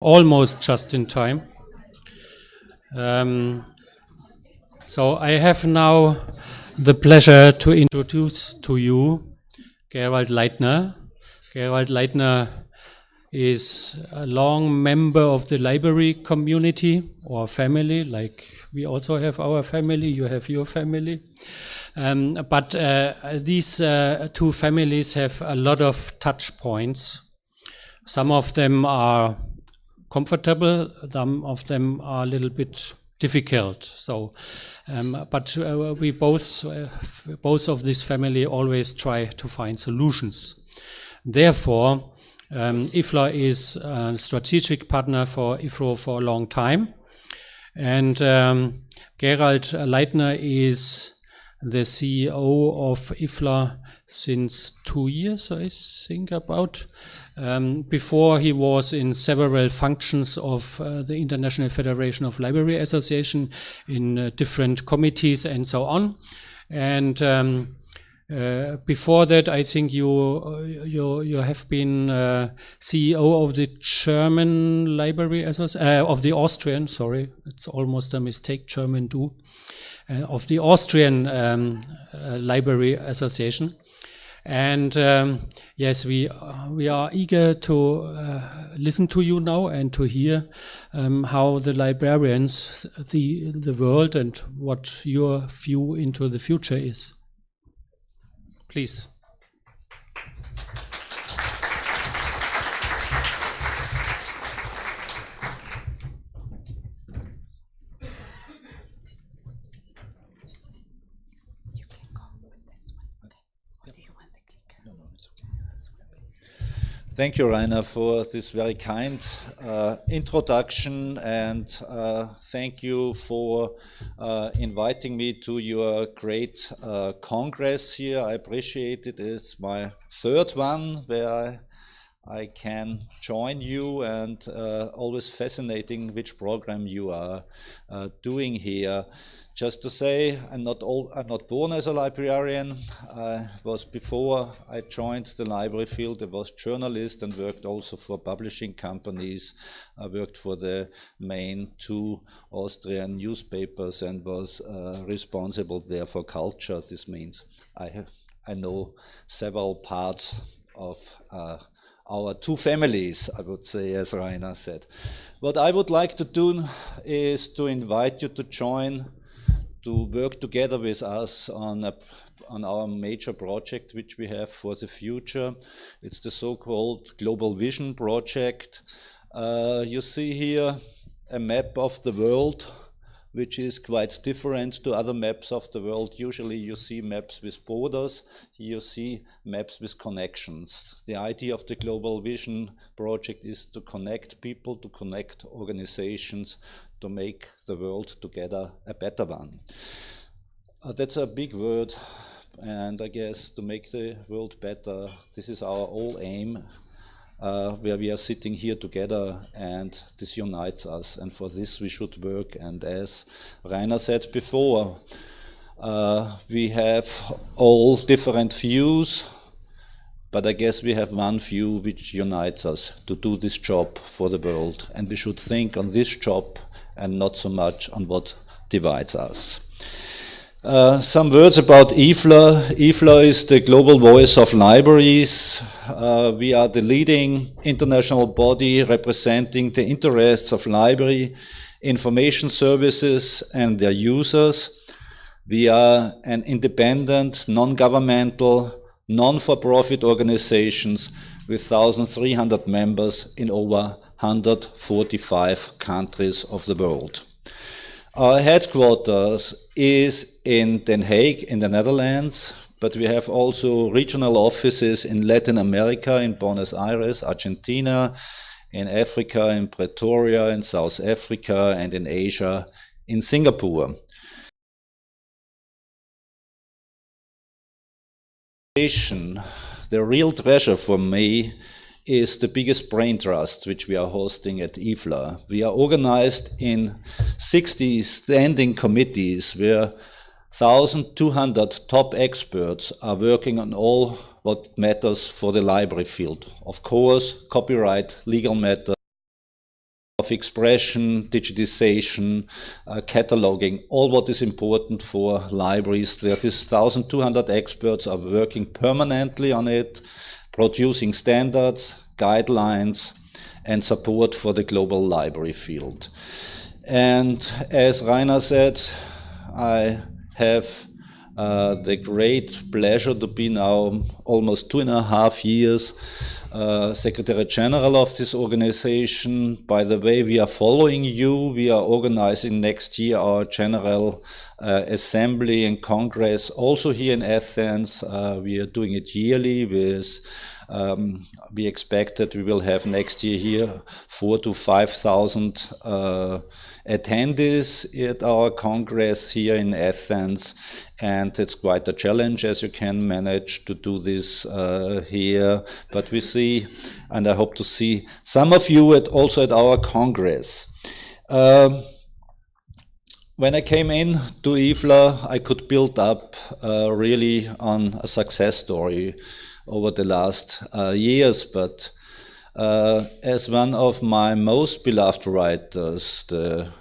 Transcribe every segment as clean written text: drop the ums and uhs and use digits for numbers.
Almost just in time. So I have now the pleasure to introduce to you Gerald Leitner. Gerald Leitner is a long member of the library community or family, like we also have our family, you have your family. But these two families have a lot of touch points. Some of them are comfortable, some of them are a little bit difficult. So, but we both of this family always try to find solutions. Therefore, Ifrro is a strategic partner for Ifrro for a long time. And Gerald Leitner is the CEO of Ifrro since 2 years, I think about. Before he was in several functions of the International Federation of Library Association in different committees and so on. And before that, I think you have been CEO of the German Library Association, of the Austrian, sorry, it's almost a mistake, German do, of the Austrian Library Association. And yes, we are eager to listen to you now and to hear how the librarians, the world, and what your view into the future is. Please. Thank you, Rainer, for this very kind introduction, and thank you for inviting me to your great congress here. I appreciate it. It's my third one where I can join you, and always fascinating which program you are doing here. Just to say, I'm not born as a librarian. Before I joined the library field, I was journalist and worked also for publishing companies. I worked for the main 2 Austrian newspapers and was responsible there for culture. This means I know several parts of our 2 families, I would say, as Rainer said. What I would like to do is to invite you to join, to work together with us on our major project which we have for the future. It's the so-called Global Vision project. You see here a map of the world, which is quite different to other maps of the world. Usually you see maps with borders, here you see maps with connections. The idea of the Global Vision project is to connect people, to connect organizations, to make the world together a better one. That's a big word, and I guess to make the world better, this is our whole aim, where we are sitting here together, and this unites us, and for this we should work. And as Rainer said before, we have all different views, but I guess we have one view which unites us to do this job for the world, and we should think on this job and not so much on what divides us. Some words about Ifrro. Ifrro is the global voice of libraries. We are the leading international body representing the interests of library information services and their users. We are an independent, non-governmental, non-for-profit organizations with 1,300 members in over 145 countries of the world. Our headquarters is in Den Haag in the Netherlands, but we have also regional offices in Latin America, in Buenos Aires, Argentina, in Africa, in Pretoria, in South Africa, and in Asia, in Singapore. The real treasure for me is the biggest brain trust which we are hosting at Ifrro. We are organized in 60 standing committees where 1,200 top experts are working on all what matters for the library field. Of course, copyright, legal matters, of expression, digitization, cataloging, all what is important for libraries. There is 1,200 experts are working permanently on it, producing standards, guidelines, and support for the global library field. And as Rainer said, I have the great pleasure to be now almost 2.5 years Secretary General of this organization. By the way, we are following you. We are organizing next year our General Assembly and Congress also here in Athens. We are doing it yearly with we expect that we will have next year here 4,000 to 5,000 attendees at our Congress here in Athens. And it's quite a challenge, as you can manage to do this here. But we see, and I hope to see some of you also at our Congress. When I came in to Ifrro, I could build up really on a success story over the last years. But as one of my most beloved writers, the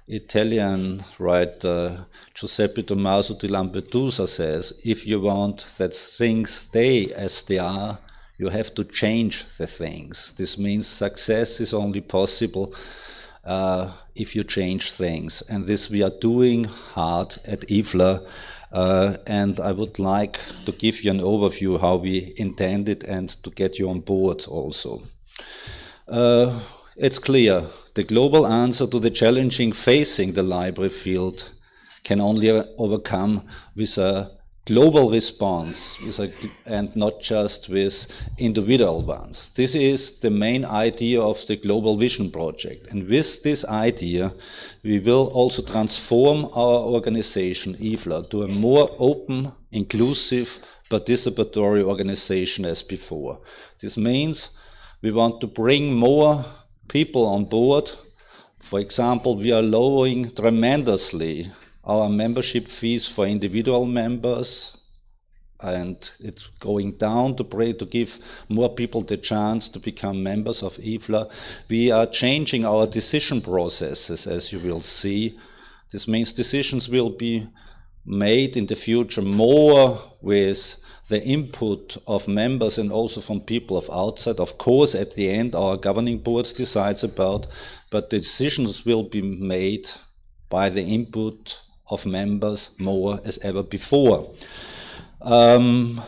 Italian writer Giuseppe Tommaso di Lampedusa says, if you want that things stay as they are, you have to change the things. This means success is only possible if you change things. And this we are doing hard at Ifrro. And I would like to give you an overview how we intend it and to get you on board also. It's clear, the global answer to the challenging facing the library field can only overcome with a global response and not just with individual ones. This is the main idea of the Global Vision Project. And with this idea, we will also transform our organization, Ifrro, to a more open, inclusive, participatory organization as before. This means we want to bring more people on board. For example, we are lowering tremendously our membership fees for individual members, and it's going down to give more people the chance to become members of Ifrro. We are changing our decision processes, as you will see. This means decisions will be made in the future more with the input of members and also from people of outside. Of course, at the end, our governing board decides about, but the decisions will be made by the input of members more as ever before. And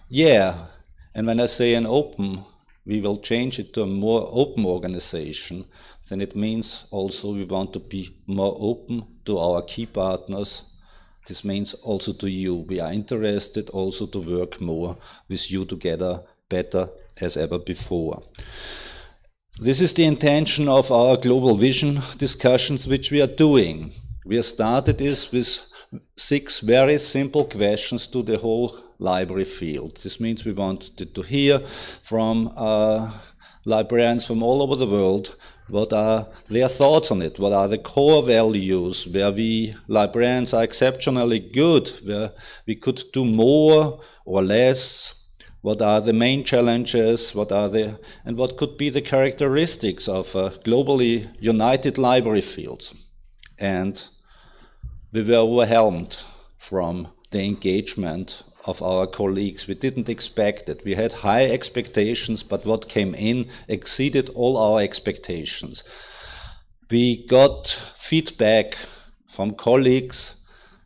when I say an open, we will change it to a more open organization, then it means also we want to be more open to our key partners. This means also to you. We are interested also to work more with you together better as ever before. This is the intention of our global vision discussions which we are doing. We have started this with 6 very simple questions to the whole library field. This means we wanted to hear from librarians from all over the world what are their thoughts on it, what are the core values, where we librarians are exceptionally good, where we could do more or less, what are the main challenges, and what could be the characteristics of a globally united library field. And we were overwhelmed from the engagement of our colleagues. We didn't expect it. We had high expectations, but what came in exceeded all our expectations. We got feedback from colleagues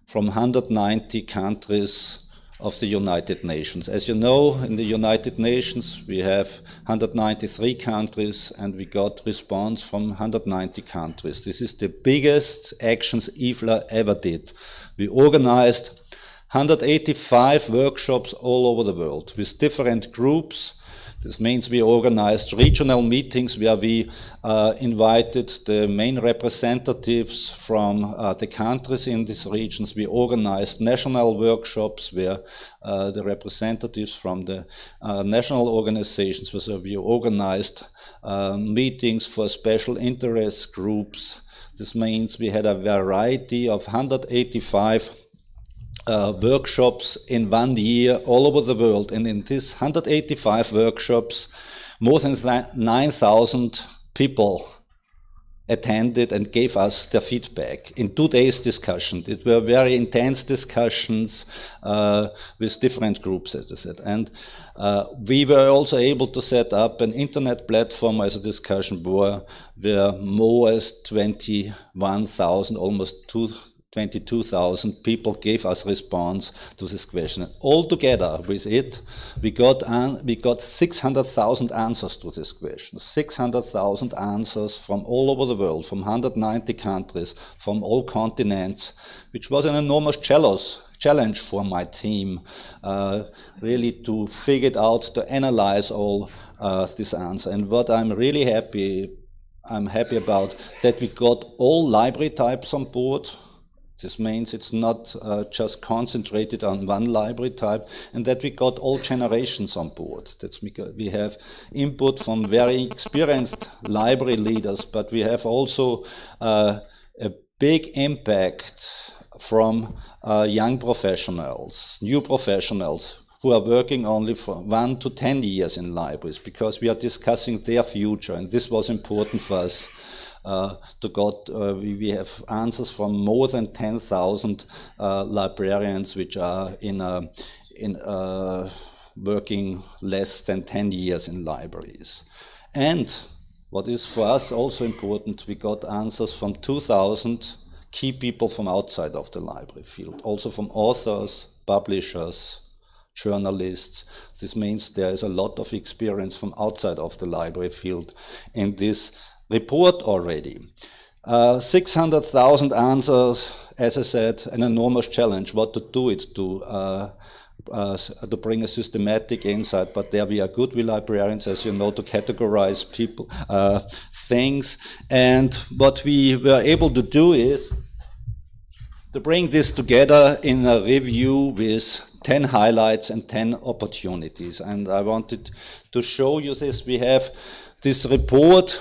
from 190 countries of the United Nations. As you know, in the United Nations we have 193 countries and we got response from 190 countries. This is the biggest actions Ifrro ever did. We organized 185 workshops all over the world with different groups. This means we organized regional meetings where we invited the main representatives from the countries in these regions. We organized national workshops where the representatives from the national organizations, so we organized meetings for special interest groups. This means we had a variety of 185 workshops in 1 year all over the world, and in these 185 workshops more than 9,000 people attended and gave us their feedback in 2 days discussion. It were very intense discussions with different groups, as I said. And we were also able to set up an internet platform as a discussion board where more as 21,000, almost 22,000 people gave us response to this question. Altogether with it, we got 600,000 answers to this question. 600,000 answers from all over the world, from 190 countries, from all continents, which was an enormous challenge for my team, really to figure it out, to analyze all this answer. And what I'm happy about, that we got all library types on board. This means it's not just concentrated on one library type, and that we got all generations on board. We have input from very experienced library leaders, but we have also a big impact from young professionals, new professionals, who are working only for 1 to 10 years in libraries, because we are discussing their future, and this was important for us. We have answers from more than 10,000 librarians, which are working less than 10 years in libraries. And what is for us also important, we got answers from 2,000 key people from outside of the library field, also from authors, publishers, journalists. This means there is a lot of experience from outside of the library field in this report already. 600,000 answers, as I said, an enormous challenge. What to do it to bring a systematic insight, but there we are good, we librarians, as you know, to categorize people, things. And what we were able to do is to bring this together in a review with 10 highlights and 10 opportunities. And I wanted to show you this. We have this report,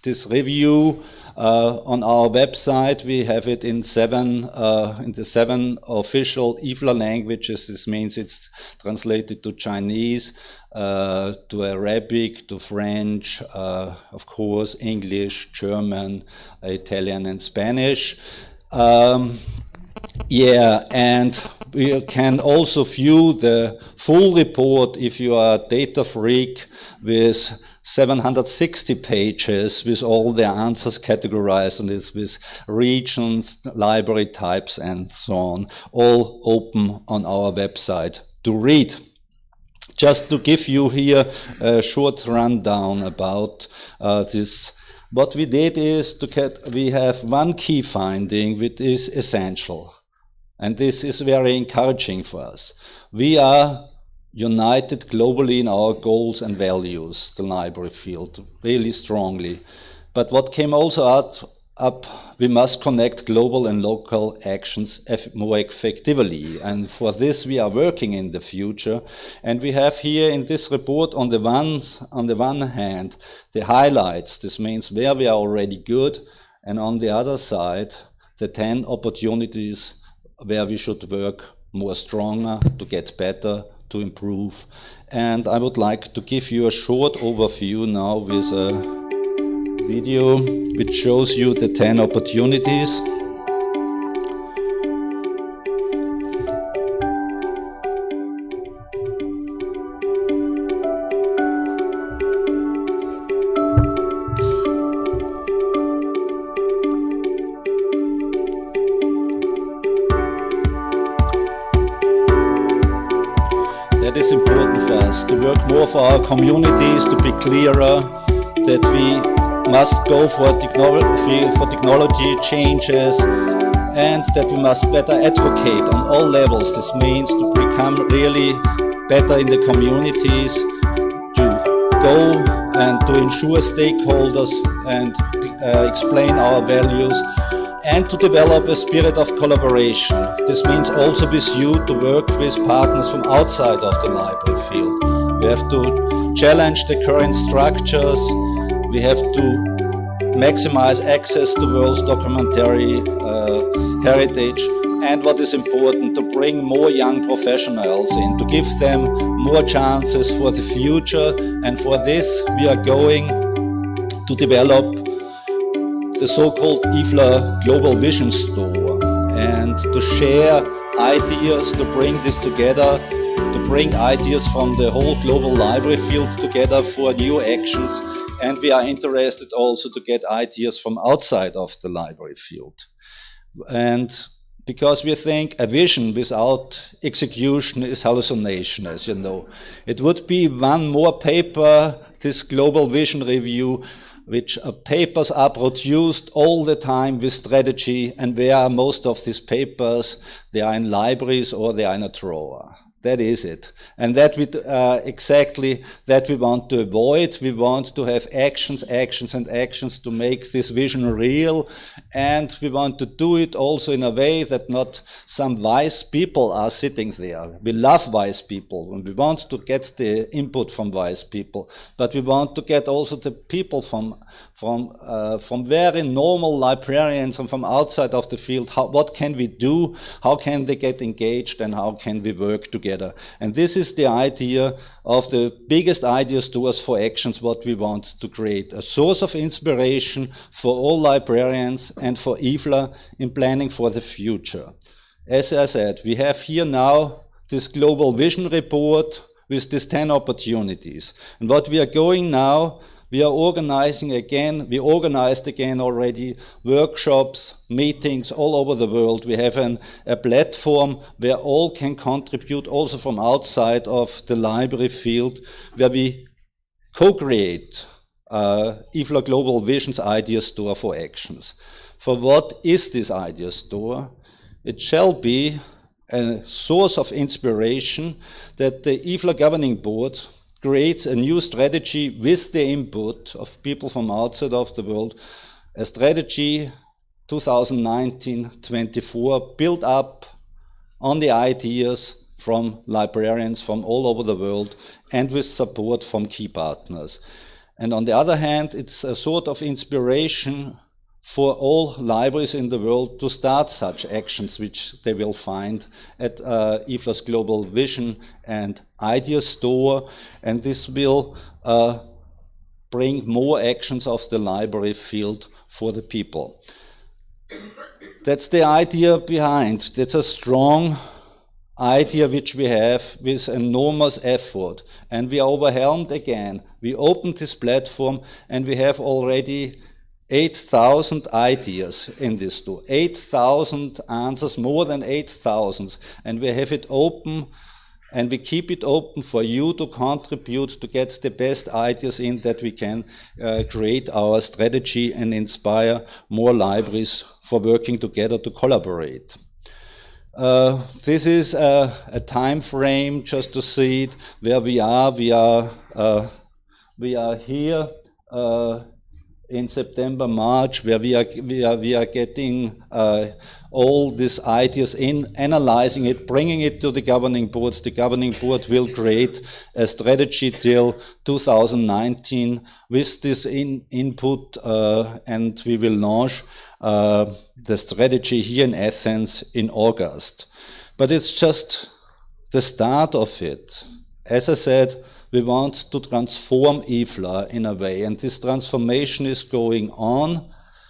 this review on our website. We have it in the 7 official Ifrro languages. This means it's translated to Chinese, to Arabic, to French, of course, English, German, Italian, and Spanish. And we can also view the full report if you are a data freak, with 760 pages with all the answers categorized, and it's with regions, library types, and so on, all open on our website to read. Just to give you here a short rundown about this. What we did is we have one key finding which is essential, and this is very encouraging for us. We are united globally in our goals and values, the library field, really strongly. But what came also up, we must connect global and local actions more effectively. And for this we are working in the future. And we have here in this report on the one hand, the highlights. This means where we are already good. And on the other side, the 10 opportunities where we should work more stronger to get better, to improve. And I would like to give you a short overview now with a video which shows you the 10 opportunities. That is important for us, to work more for our communities, to be clearer, that we must go for technology changes, and that we must better advocate on all levels. This means to become really better in the communities, to go and to ensure stakeholders and explain our values, and to develop a spirit of collaboration. This means also with you to work with partners from outside of the library field. We have to challenge the current structures. We have to maximize access to world's documentary heritage. And what is important, to bring more young professionals in, to give them more chances for the future. And for this, we are going to develop the so-called Ifrro Global Vision Store, and to share ideas, to bring this together, to bring ideas from the whole global library field together for new actions. And we are interested also to get ideas from outside of the library field. And because we think a vision without execution is hallucination, as you know. It would be one more paper, this Global Vision Review, which papers are produced all the time with strategy, and where are most of these papers? They are in libraries or they are in a drawer. That is it. And that we exactly that we want to avoid. We want to have actions to make this vision real. And we want to do it also in a way that not some wise people are sitting there. We love wise people and we want to get the input from wise people. But we want to get also the people from very normal librarians and from outside of the field. What can we do? How can they get engaged and how can we work together? And this is the idea of the biggest idea stores for actions, what we want to create. A source of inspiration for all librarians and for Ifrro in planning for the future. As I said, we have here now this Global Vision Report with these 10 opportunities. And what we are going now, we are organizing again, we organized again already workshops, meetings all over the world. We have a platform where all can contribute, also from outside of the library field, where we co-create Ifrro Global Vision's Idea Store for Actions. For what is this Idea Store? It shall be a source of inspiration that the Ifrro Governing Board creates a new strategy with the input of people from outside of the world, a strategy 2019-24 built up on the ideas from librarians from all over the world and with support from key partners. And on the other hand, it's a sort of inspiration for all libraries in the world to start such actions, which they will find at Ifrro's Global Vision and Idea Store, and this will bring more actions of the library field for the people. That's the idea behind. That's a strong idea which we have with enormous effort, and we are overwhelmed again. We opened this platform and we have already 8,000 ideas in this store, 8,000 answers, more than 8,000, and we have it open and we keep it open for you to contribute to get the best ideas in that we can create our strategy and inspire more libraries for working together to collaborate. This is a time frame just to see it where we are. We are here in September, March, where we are getting all these ideas in, analyzing it, bringing it to the governing board. The governing board will create a strategy till 2019 with this input, and we will launch the strategy here in Athens in August. But it's just the start of it. As I said, we want to transform Ifrro in a way, and this transformation is going on.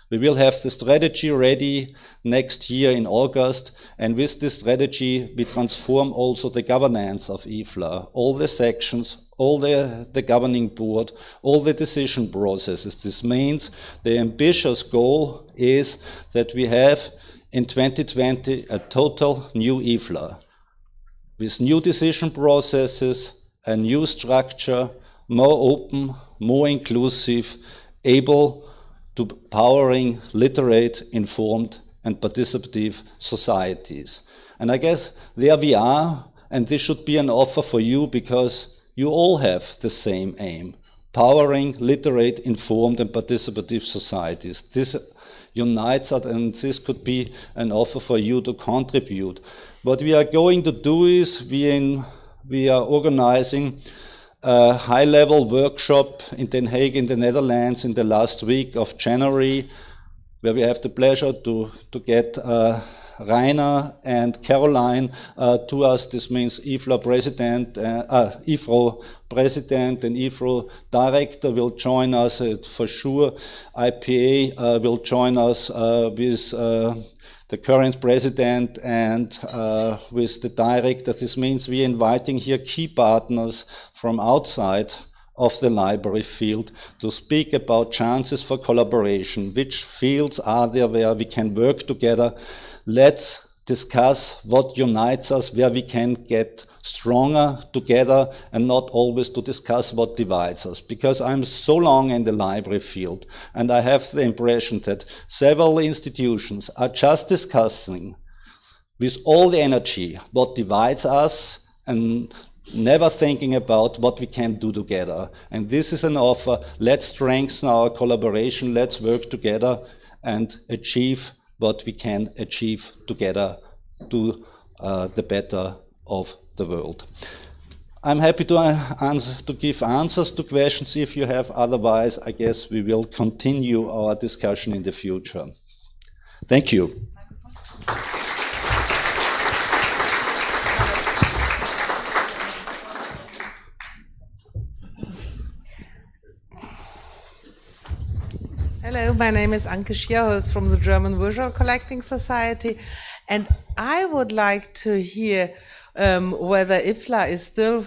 We will have the strategy ready next year in August, and with this strategy we transform also the governance of Ifrro, all the sections, all the governing board, all the decision processes. This means the ambitious goal is that we have in 2020 a total new Ifrro with new decision processes, a new structure, more open, more inclusive, able to powering literate, informed, and participative societies. And I guess there we are, and this should be an offer for you because you all have the same aim, powering literate, informed, and participative societies. This unites us, and this could be an offer for you to contribute. What we are going to do is we are organizing a high-level workshop in Den Haag in the Netherlands in the last week of January, where we have the pleasure to get Rainer and Caroline to us. This means Ifrro president and Ifrro director will join us for sure. IPA will join us with the current president and with the director. This means we're inviting here key partners from outside of the library field to speak about chances for collaboration. Which fields are there where we can work together? Let's discuss what unites us, where we can get stronger together, and not always to discuss what divides us. Because I'm so long in the library field, and I have the impression that several institutions are just discussing with all the energy what divides us and never thinking about what we can do together. And this is an offer. Let's strengthen our collaboration. Let's work together and achieve what we can achieve together to the better of the world. I'm happy to give answers to questions if you have. Otherwise, I guess we will continue our discussion in the future. Thank you. Hello, my name is Anke Schierholz from the German Visual Collecting Society, and I would like to hear whether Ifrro is still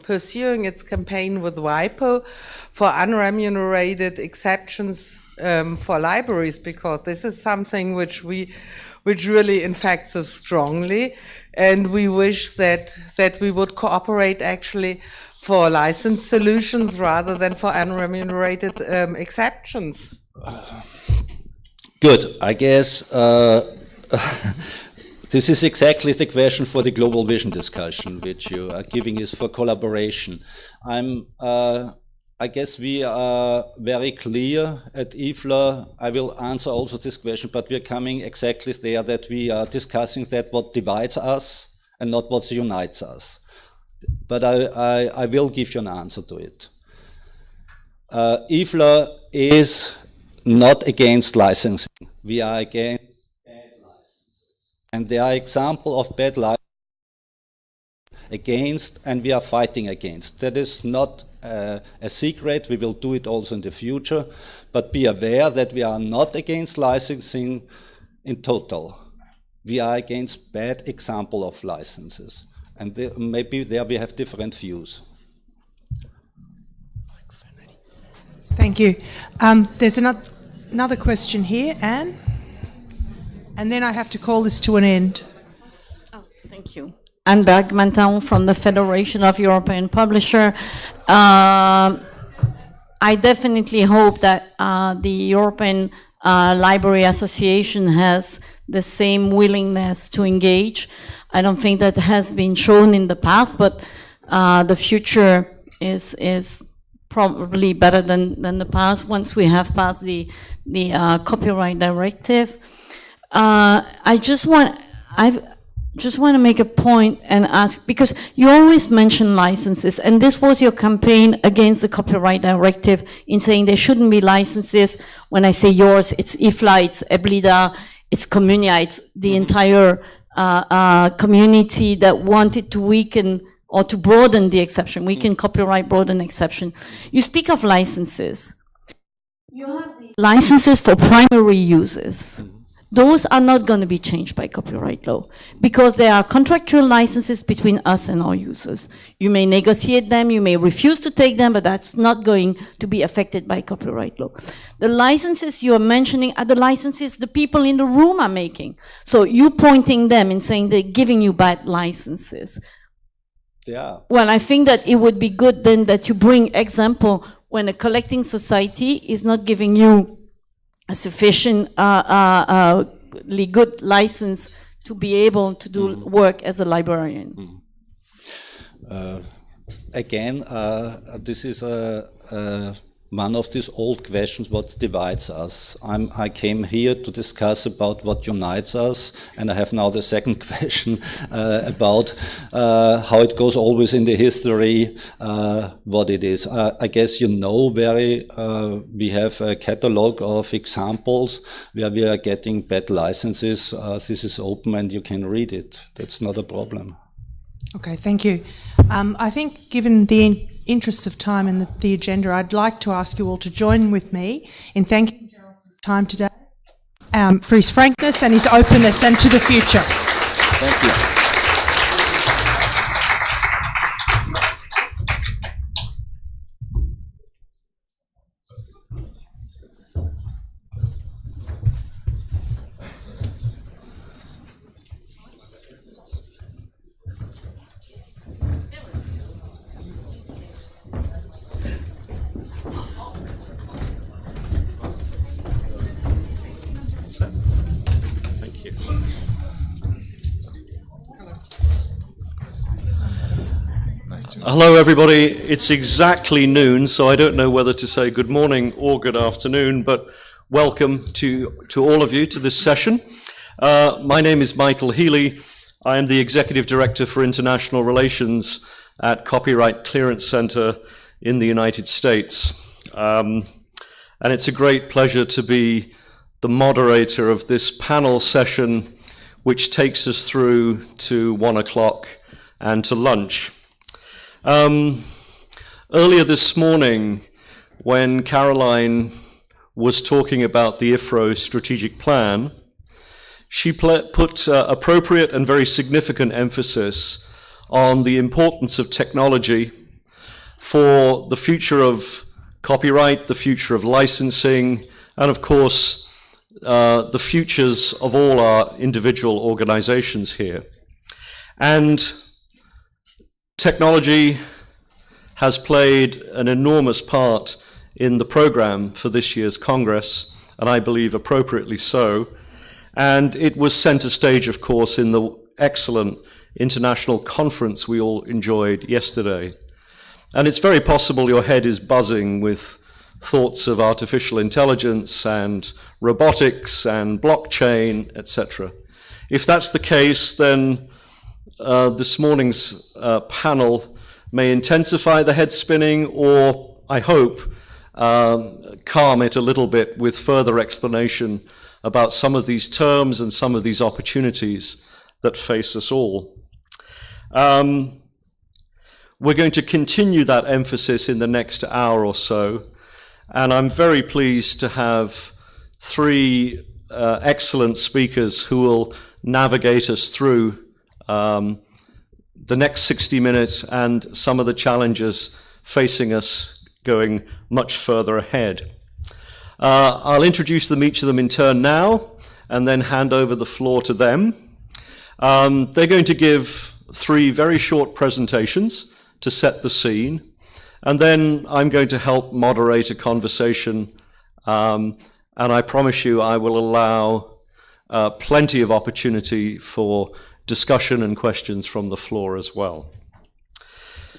pursuing its campaign with WIPO for unremunerated exceptions for libraries, because this is something which really infects us strongly, and we wish that we would cooperate actually for licensed solutions rather than for unremunerated exceptions. Good. I guess this is exactly the question for the global vision discussion, which you are giving is for collaboration. I guess we are very clear at Ifrro. I will answer also this question, but we are coming exactly there that we are discussing that what divides us and not what unites us. But I will give you an answer to it. Ifrro is not against licensing. We are against bad licenses. And there are examples of bad licenses against, and we are fighting against. That is not a secret. We will do it also in the future. But be aware that we are not against licensing in total. We are against bad example of licenses. And maybe there we have different views. Thank you. There's another question here, Anne. And then I have to call this to an end. Oh, thank you. Anne Bergmann from the Federation of European Publishers. I definitely hope that the European Library Association has the same willingness to engage. I don't think that has been shown in the past, but the future is probably better than the past once we have passed the copyright directive. I just want to make a point and ask, because you always mention licenses, and this was your campaign against the copyright directive in saying there shouldn't be licenses. When I say yours, it's Ifrro, it's Eblida, it's Communia, it's the entire community that wanted to weaken or to broaden the exception. Weaken copyright, broaden exception. You speak of licenses. You have the licenses for primary uses. Those are not going to be changed by copyright law because there are contractual licenses between us and our users. You may negotiate them, you may refuse to take them, but that's not going to be affected by copyright law. The licenses you are mentioning are the licenses the people in the room are making. So you pointing them and saying they're giving you bad licenses. Yeah. Well, I think that it would be good then that you bring example when a collecting society is not giving you a sufficient good license to be able to do work as a librarian. Again, this is one of these old questions, what divides us. I came here to discuss about what unites us, and I have now the second question about how it goes always in the history, what it is. I guess you know we have a catalog of examples where we are getting bad licenses. This is open and you can read it. That's not a problem. Okay, thank you. I think given the interests of time and the agenda, I'd like to ask you all to join with me in thanking Gerald for his time today, for his frankness and his openness, and to the future. Thank you. Thank you. Hello, everybody. It's exactly noon, so I don't know whether to say good morning or good afternoon, but welcome to all of you to this session. My name is Michael Healy. I am the Executive Director for International Relations at Copyright Clearance Center in the United States. And it's a great pleasure to be the moderator of this panel session, which takes us through to 1 o'clock and to lunch. Earlier this morning, when Caroline was talking about the Ifrro strategic plan, she put appropriate and very significant emphasis on the importance of technology for the future of copyright, the future of licensing, and of course, the futures of all our individual organizations here. And technology has played an enormous part in the program for this year's Congress, and I believe appropriately so. And it was center stage, of course, in the excellent international conference we all enjoyed yesterday. And it's very possible your head is buzzing with thoughts of artificial intelligence and robotics and blockchain, etc. If that's the case, then this morning's panel may intensify the head spinning, or I hope calm it a little bit with further explanation about some of these terms and some of these opportunities that face us all. We're going to continue that emphasis in the next hour or so, and I'm very pleased to have three excellent speakers who will navigate us through the next 60 minutes and some of the challenges facing us going much further ahead. I'll introduce each of them in turn now, and then hand over the floor to them. They're going to give three very short presentations to set the scene, and then I'm going to help moderate a conversation, and I promise you I will allow plenty of opportunity for discussion and questions from the floor as well.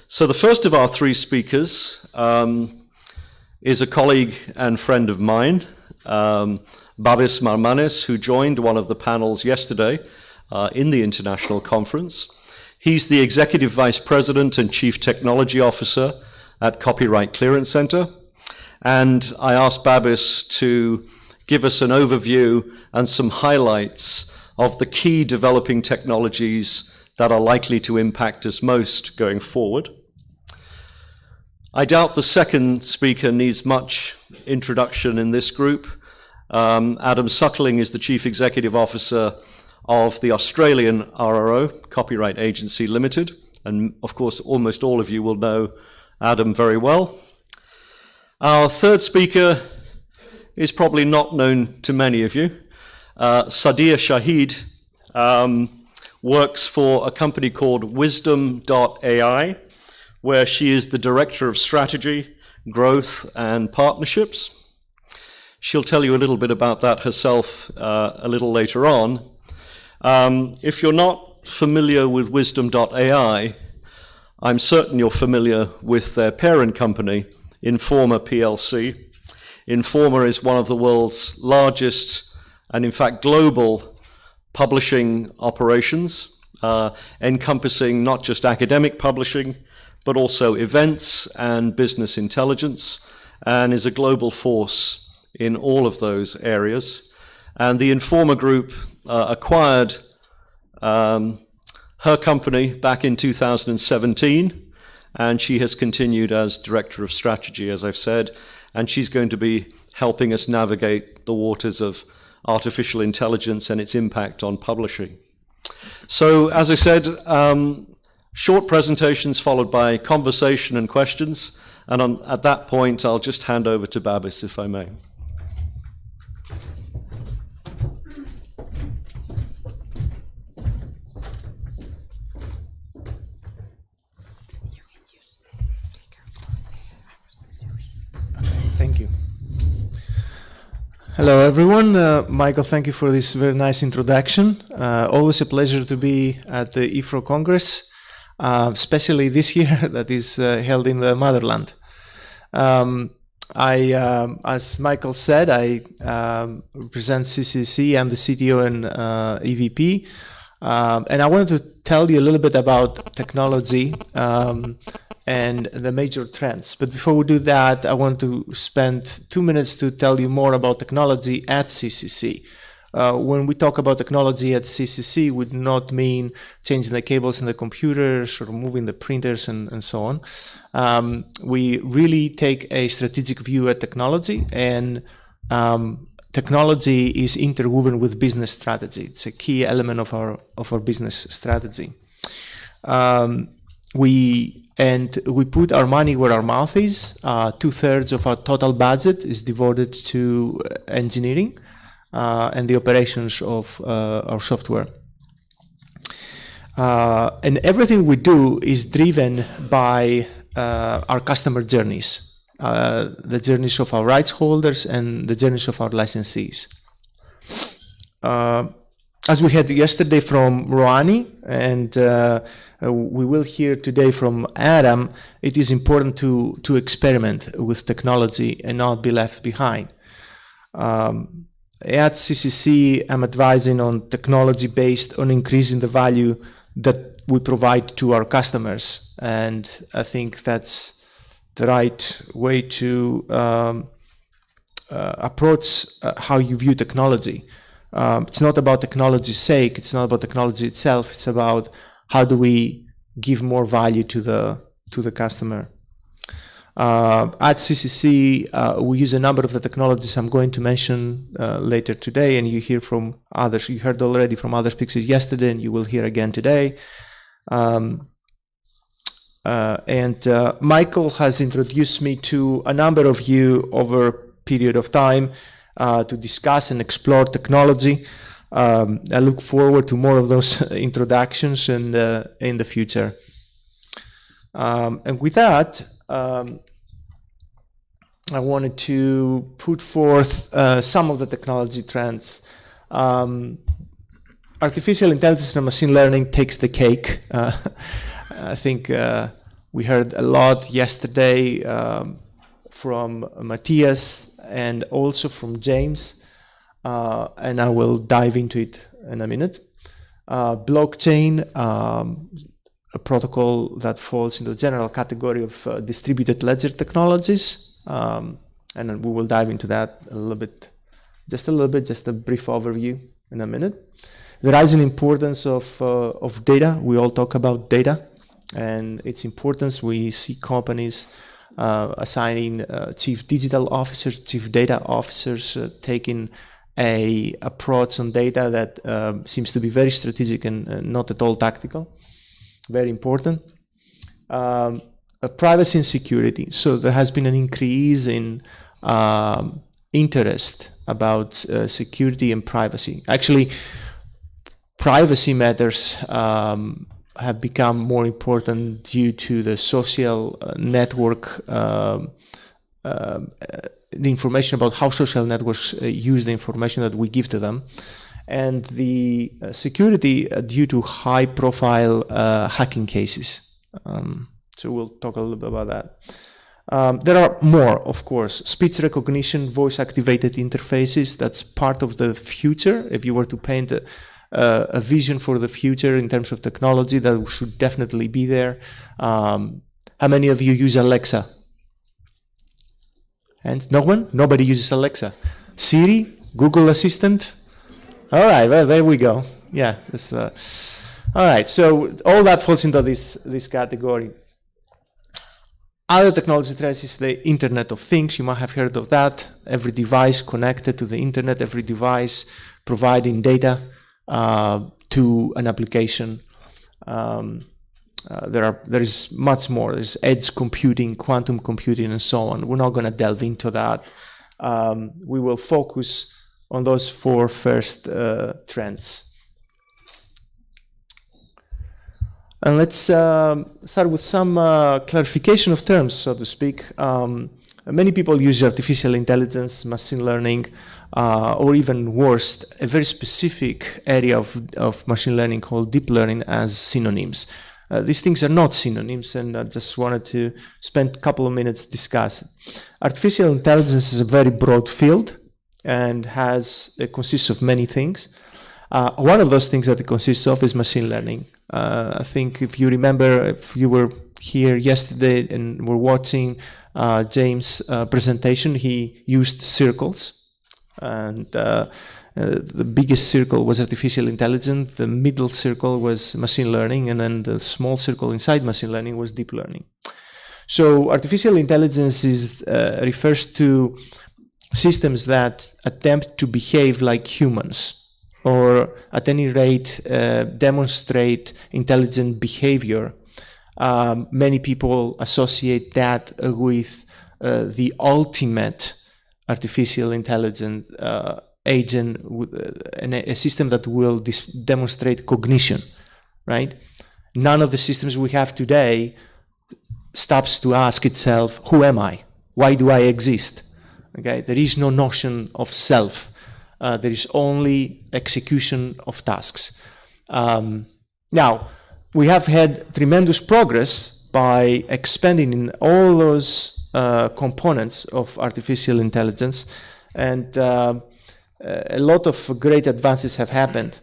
So the first of our three speakers is a colleague and friend of mine, Babis Marmanis, who joined one of the panels yesterday in the international conference. He's the Executive Vice President and Chief Technology Officer at Copyright Clearance Center. And I asked Babis to give us an overview and some highlights of the key developing technologies that are likely to impact us most going forward. I doubt the second speaker needs much introduction in this group. Adam Suckling is the Chief Executive Officer of the Australian RRO, Copyright Agency Limited, and of course almost all of you will know Adam very well. Our third speaker is probably not known to many of you. Sadia Shahid works for a company called Wisdom.ai, where she is the Director of Strategy, Growth and Partnerships. She'll tell you a little bit about that herself a little later on. If you're not familiar with Wisdom.ai, I'm certain you're familiar with their parent company, Informa PLC. Informa is one of the world's largest and, in fact, global publishing operations, encompassing not just academic publishing, but also events and business intelligence, and is a global force in all of those areas. And the Informa Group acquired her company back in 2017, and she has continued as Director of Strategy, as I've said, and she's going to be helping us navigate the waters of artificial intelligence and its impact on publishing. So, as I said, short presentations followed by conversation and questions, and at that point I'll just hand over to Babis, if I may. Thank you. Hello, everyone. Michael, thank you for this very nice introduction. Always a pleasure to be at the Ifrro Congress, especially this year that is held in the motherland. As Michael said, I represent CCC. I'm the CTO and EVP. And I wanted to tell you a little bit about technology and the major trends. But before we do that, I want to spend 2 minutes to tell you more about technology at CCC. When we talk about technology at CCC, we do not mean changing the cables in the computers or moving the printers and so on. We really take a strategic view at technology, and technology is interwoven with business strategy. It's a key element of our business strategy. We put our money where our mouth is. 2/3 of our total budget is devoted to engineering and the operations of our software. And everything we do is driven by our customer journeys, the journeys of our rights holders and the journeys of our licensees. As we had yesterday from Roani, and we will hear today from Adam, it is important to experiment with technology and not be left behind. At CCC, I'm advising on technology based on increasing the value that we provide to our customers, and I think that's the right way to approach how you view technology. It's not about technology's sake, it's not about technology itself, it's about how do we give more value to the customer. At CCC, we use a number of the technologies I'm going to mention later today, and you hear from others. You heard already from other speakers yesterday, and you will hear again today. Michael has introduced me to a number of you over a period of time to discuss and explore technology. I look forward to more of those introductions in the future. And with that, I wanted to put forth some of the technology trends. Artificial intelligence and machine learning takes the cake. I think we heard a lot yesterday from Matthias and also from James, and I will dive into it in a minute. Blockchain, a protocol that falls into the general category of distributed ledger technologies, and we will dive into that a little bit, just a brief overview in a minute. The rising importance of data. We all talk about data and its importance. We see companies assigning chief digital officers, chief data officers, taking a approach on data that seems to be very strategic and not at all tactical. Very important. Privacy and security. So there has been an increase in interest about security and privacy. Actually, privacy matters have become more important due to the social network, the information about how social networks use the information that we give to them, and the security due to high-profile hacking cases. So we'll talk a little bit about There are more, of course. Speech recognition, voice-activated interfaces, that's part of the future. If you were to paint a vision for the future in terms of technology, that should definitely be there. How many of you use Alexa? And no one? Nobody uses Alexa. Siri? Google Assistant? All right, well, there we go. Yeah. All right, so all that falls into this category. Other technology trends is the Internet of Things. You might have heard of that. Every device connected to the Internet, every device providing data to an application. There is much more. There's edge computing, quantum computing, and so on. We're not going to delve into that. We will focus on those 4 first trends. And let's start with some clarification of terms, so to speak. Many people use artificial intelligence, machine learning, or even worse, a very specific area of machine learning called deep learning as synonyms. These things are not synonyms, and I just wanted to spend a couple of minutes discussing. Artificial intelligence is a very broad field and consists of many things. One of those things that it consists of is machine learning. I think if you remember, if you were here yesterday and were watching James' presentation, he used circles. And the biggest circle was artificial intelligence, the middle circle was machine learning, and then the small circle inside machine learning was deep learning. So artificial intelligence refers to systems that attempt to behave like humans, or at any rate demonstrate intelligent behavior. Many people associate that with the ultimate artificial intelligence agent, a system that will demonstrate cognition, right? None of the systems we have today stops to ask itself, who am I? Why do I exist? Okay, there is no notion of self. There is only execution of tasks. Now, we have had tremendous progress by expanding in all those components of artificial intelligence, and a lot of great advances have happened.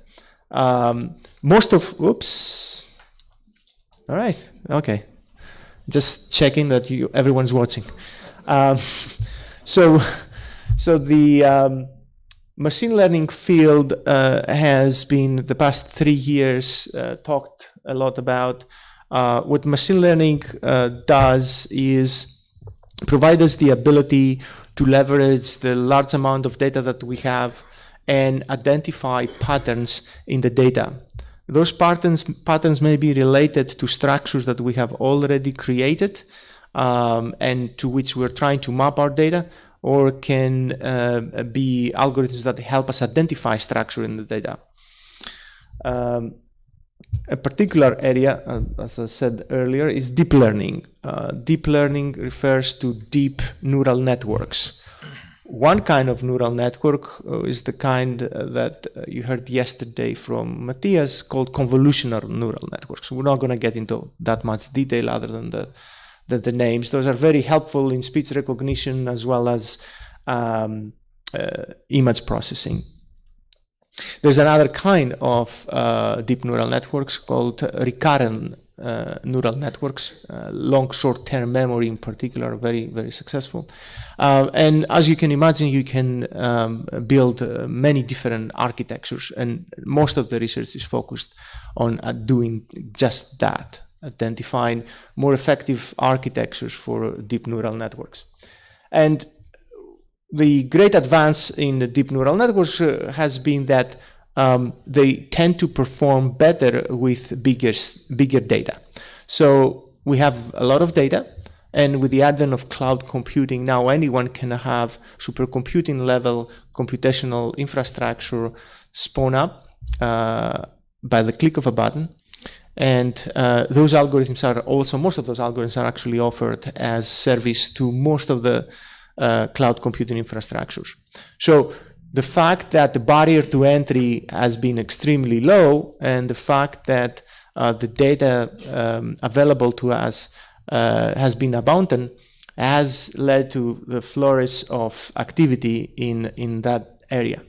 All right, okay. Just checking that everyone's watching. So the machine learning field has been, the past 3 years, talked a lot about. What machine learning does is provide us the ability to leverage the large amount of data that we have and identify patterns in the data. Those patterns may be related to structures that we have already created and to which we're trying to map our data, or can be algorithms that help us identify structure in the data. A particular area, as I said earlier, is deep learning. Deep learning refers to deep neural networks. One kind of neural network is the kind that you heard yesterday from Matthias, called convolutional neural networks. We're not going to get into that much detail other than the names. Those are very helpful in speech recognition as well as image processing. There's another kind of deep neural networks called recurrent neural networks. Long short-term memory in particular are very, very successful. And as you can imagine, you can build many different architectures, and most of the research is focused on doing just that, identifying more effective architectures for deep neural networks. And the great advance in the deep neural networks has been that they tend to perform better with bigger data. So we have a lot of data, and with the advent of cloud computing, now anyone can have supercomputing level computational infrastructure spun up by the click of a button. And those algorithms are also, most of those algorithms are actually offered as service to most of the cloud computing infrastructures. So the fact that the barrier to entry has been extremely low, and the fact that the data available to us has been abundant, has led to the flourish of activity in that area.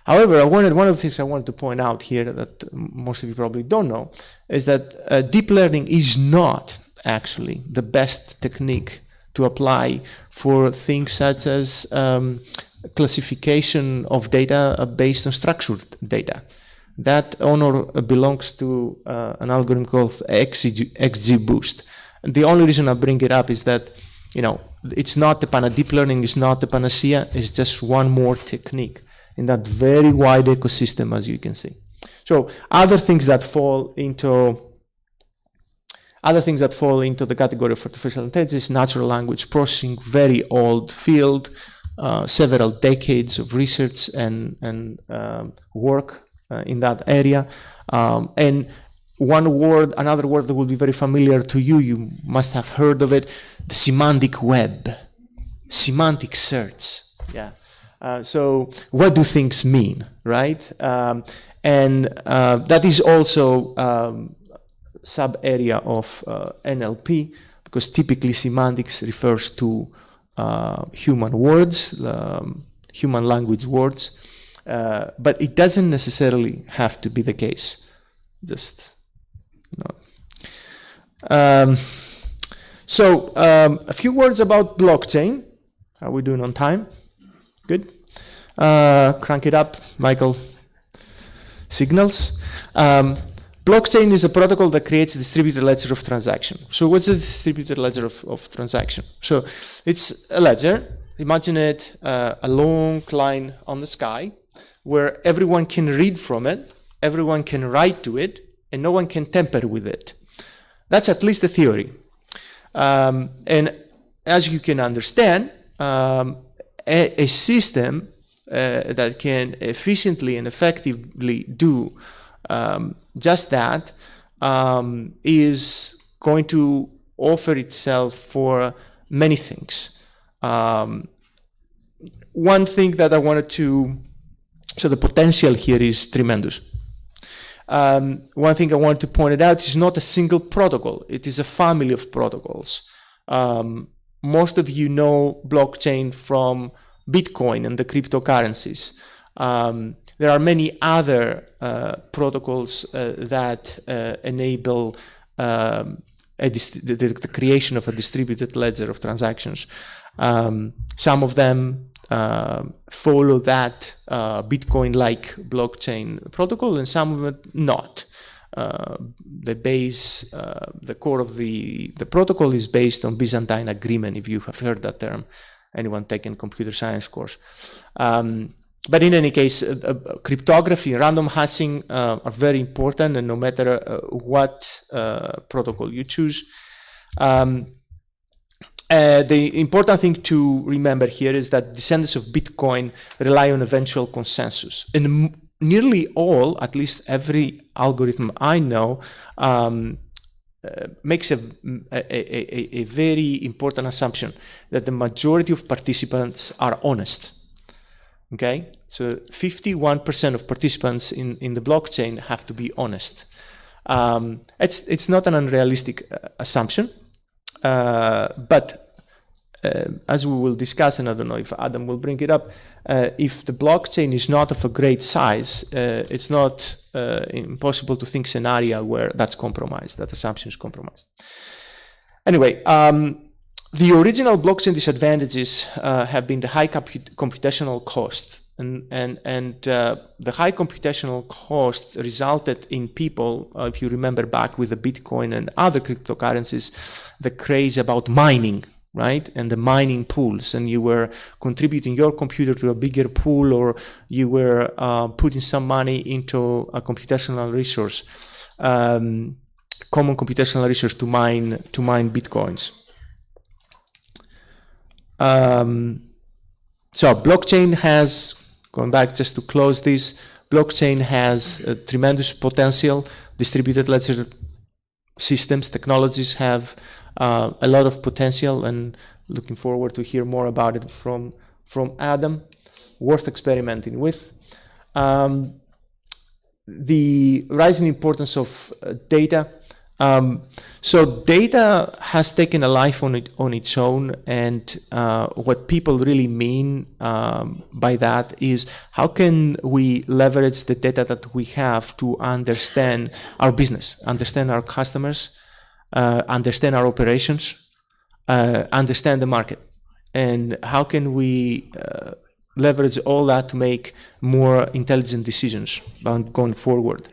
However, one of the things I wanted to point out here that most of you probably don't know is that deep learning is not actually the best technique to apply for things such as classification of data based on structured data. That honor belongs to an algorithm called XGBoost. And the only reason I bring it up is that, you know, it's not the deep learning is not the panacea. It's just one more technique in that very wide ecosystem, as you can see. So other things that fall into the category of artificial intelligence, natural language processing, very old field, several decades of research and work in that area. And another word that will be very familiar to you, you must have heard of it, the semantic web, semantic search. Yeah. So what do things mean, right? And that is also sub-area of NLP, because typically semantics refers to human words, human language words, but it doesn't necessarily have to be the case. Just no. So a few words about blockchain. How are we doing on time? Good. Crank it up, Michael. Signals. Blockchain is a protocol that creates a distributed ledger of transaction. So what's a distributed ledger of transaction? So it's a ledger. Imagine it a long line on the sky where everyone can read from it, everyone can write to it, and no one can tamper with it. That's at least the theory. And as you can understand, a system that can efficiently and effectively do just that is going to offer itself for many things. One thing that I wanted to, so the potential here is tremendous. One thing I wanted to point it out is not a single protocol, it is a family of protocols. Most of you know blockchain from Bitcoin and the cryptocurrencies. There are many other protocols that enable the creation of a distributed ledger of transactions. Some of them follow that Bitcoin-like blockchain protocol, and some of them not. The core of the protocol is based on Byzantine agreement, if you have heard that term, anyone taking computer science course. But in any case, cryptography, random hashing are very important, and no matter what protocol you choose. The important thing to remember here is that descendants of Bitcoin rely on eventual consensus. And nearly all, at least every algorithm I know, makes a very important assumption that the majority of participants are honest. Okay, so 51% of participants in the blockchain have to be honest. It's not an unrealistic assumption, but as we will discuss, and I don't know if Adam will bring it up, if the blockchain is not of a great size, it's not impossible to think scenario where that's compromised, that assumption is compromised. Anyway, the original blockchain disadvantages have been the high computational cost, and the high computational cost resulted in people, if you remember back with the Bitcoin and other cryptocurrencies, the craze about mining, right? And the mining pools, and you were contributing your computer to a bigger pool, or you were putting some money into a computational resource, common computational resource to mine Bitcoins. So blockchain has, going back just to close this, blockchain has a tremendous potential. Distributed ledger systems, technologies have a lot of potential, and looking forward to hear more about it from Adam. Worth experimenting with. The rising importance of data So data has taken a life on its own, and what people really mean by that is how can we leverage the data that we have to understand our business, understand our customers, understand our operations, understand the market, and how can we leverage all that to make more intelligent decisions going forward.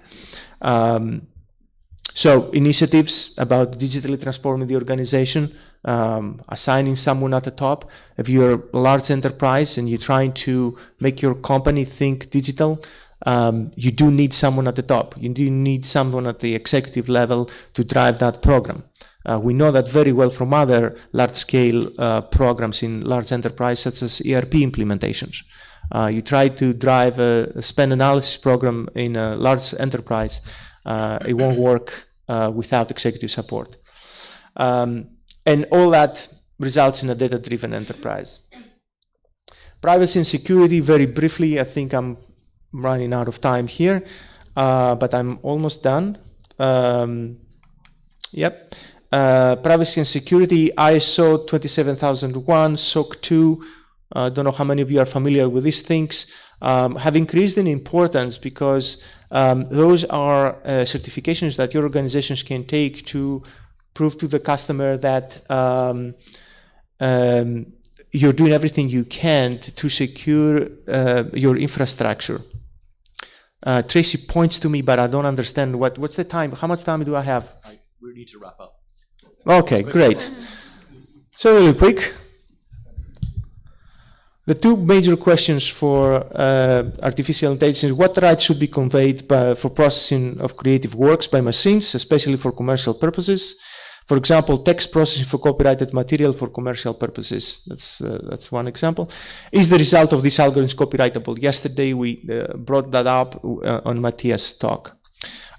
So initiatives about digitally transforming the organization, assigning someone at the top. If you're a large enterprise and you're trying to make your company think digital, you do need someone at the top. You do need someone at the executive level to drive that program. We know that very well from other large-scale programs in large enterprise, such as ERP implementations. You try to drive a spend analysis program in a large enterprise, it won't work without executive support. And all that results in a data-driven enterprise. Privacy and security, very briefly, I think I'm running out of time here, but I'm almost done. Yep. Privacy and security, ISO 27001, SOC 2, don't know how many of you are familiar with these things, have increased in importance because those are certifications that your organizations can take to prove to the customer that you're doing everything you can to secure your infrastructure. Tracy points to me, but I don't understand what's the time. How much time do I have? We need to wrap up. Okay, great. So really quick. The two major questions for artificial intelligence: what rights should be conveyed for processing of creative works by machines, especially for commercial purposes? For example, text processing for copyrighted material for commercial purposes. That's one example. Is the result of these algorithms copyrightable? Yesterday we brought that up on Matthias' talk.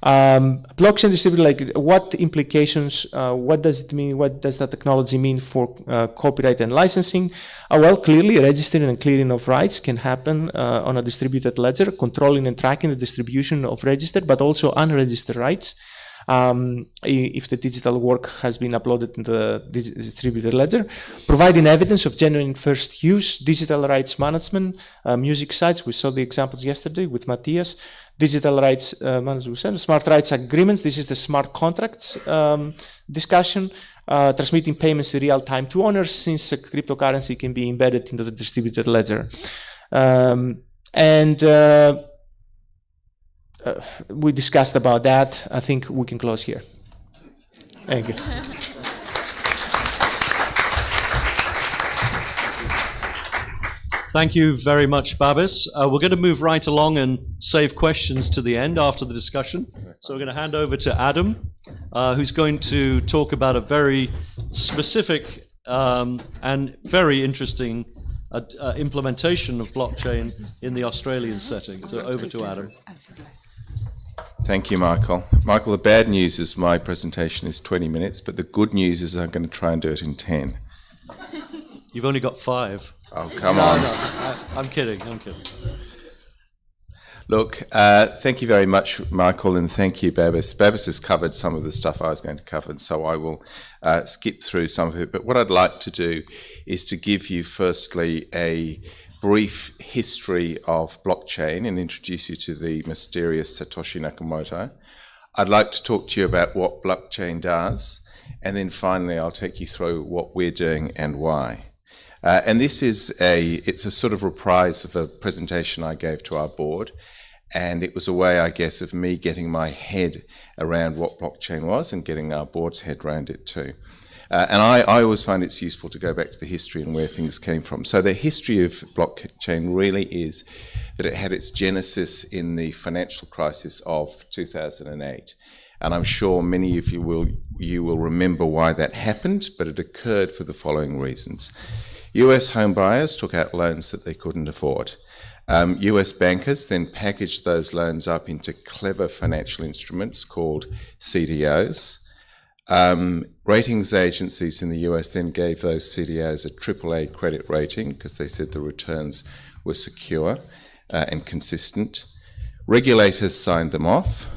Blockchain distributed, like what implications, what does it mean, what does that technology mean for copyright and licensing? Well, clearly registering and clearing of rights can happen on a distributed ledger, controlling and tracking the distribution of registered but also unregistered rights. If the digital work has been uploaded into the distributed ledger, providing evidence of genuine first use, digital rights management, music sites, we saw the examples yesterday with Matthias, digital rights management, smart rights agreements, this is the smart contracts discussion, transmitting payments in real time to owners since a cryptocurrency can be embedded into the distributed ledger. We discussed about that. I think we can close here. Thank you. Thank you very much, Babis. We're going to move right along and save questions to the end after the discussion. So we're going to hand over to Adam, who's going to talk about a very specific and very interesting implementation of blockchain in the Australian setting. So over to Adam. Thank you, Michael. Michael, the bad news is my presentation is 20 minutes, but the good news is I'm going to try and do it in 10. You've only got 5. Oh, come on. No, I'm kidding. Look, thank you very much, Michael, and thank you, Babis. Babis has covered some of the stuff I was going to cover, so I will skip through some of it. But what I'd like to do is to give you, firstly, a brief history of blockchain and introduce you to the mysterious Satoshi Nakamoto. I'd like to talk to you about what blockchain does, and then finally I'll take you through what we're doing and why. And this is it's a sort of reprise of a presentation I gave to our board, and it was a way, I guess, of me getting my head around what blockchain was and getting our board's head around it too. And I always find it's useful to go back to the history and where things came from. So the history of blockchain really is that it had its genesis in the financial crisis of 2008. And I'm sure many of you will remember why that happened, but it occurred for the following reasons. US home buyers took out loans that they couldn't afford. US bankers then packaged those loans up into clever financial instruments called CDOs. Ratings agencies in the US then gave those CDOs a AAA credit rating because they said the returns were secure and consistent. Regulators signed them off,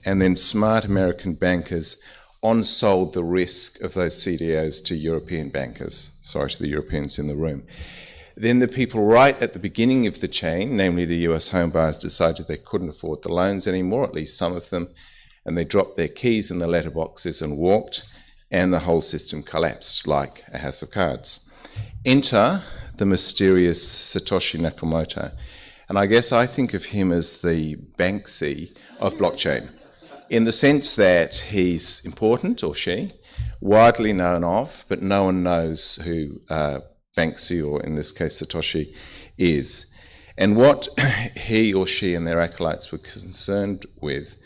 and then smart American bankers on-sold the risk of those CDOs to European bankers, sorry, to the Europeans in the room. Then the people right at the beginning of the chain, namely the US home buyers, decided they couldn't afford the loans anymore, at least some of them, and they dropped their keys in the letterboxes and walked, and the whole system collapsed like a house of cards. Enter the mysterious Satoshi Nakamoto, and I guess I think of him as the Banksy of blockchain, in the sense that he's important, or she, widely known of, but no one knows who Banksy, or in this case Satoshi, is. And what he or she and their acolytes were concerned with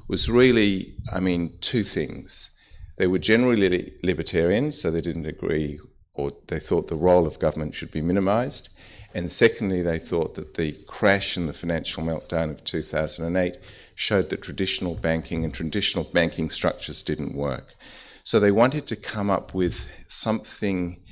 was really, two things. They were generally libertarians, so they didn't agree, or they thought the role of government should be minimised. And secondly, they thought that the crash and the financial meltdown of 2008 showed that traditional banking and traditional banking structures didn't work. So they wanted to come up with something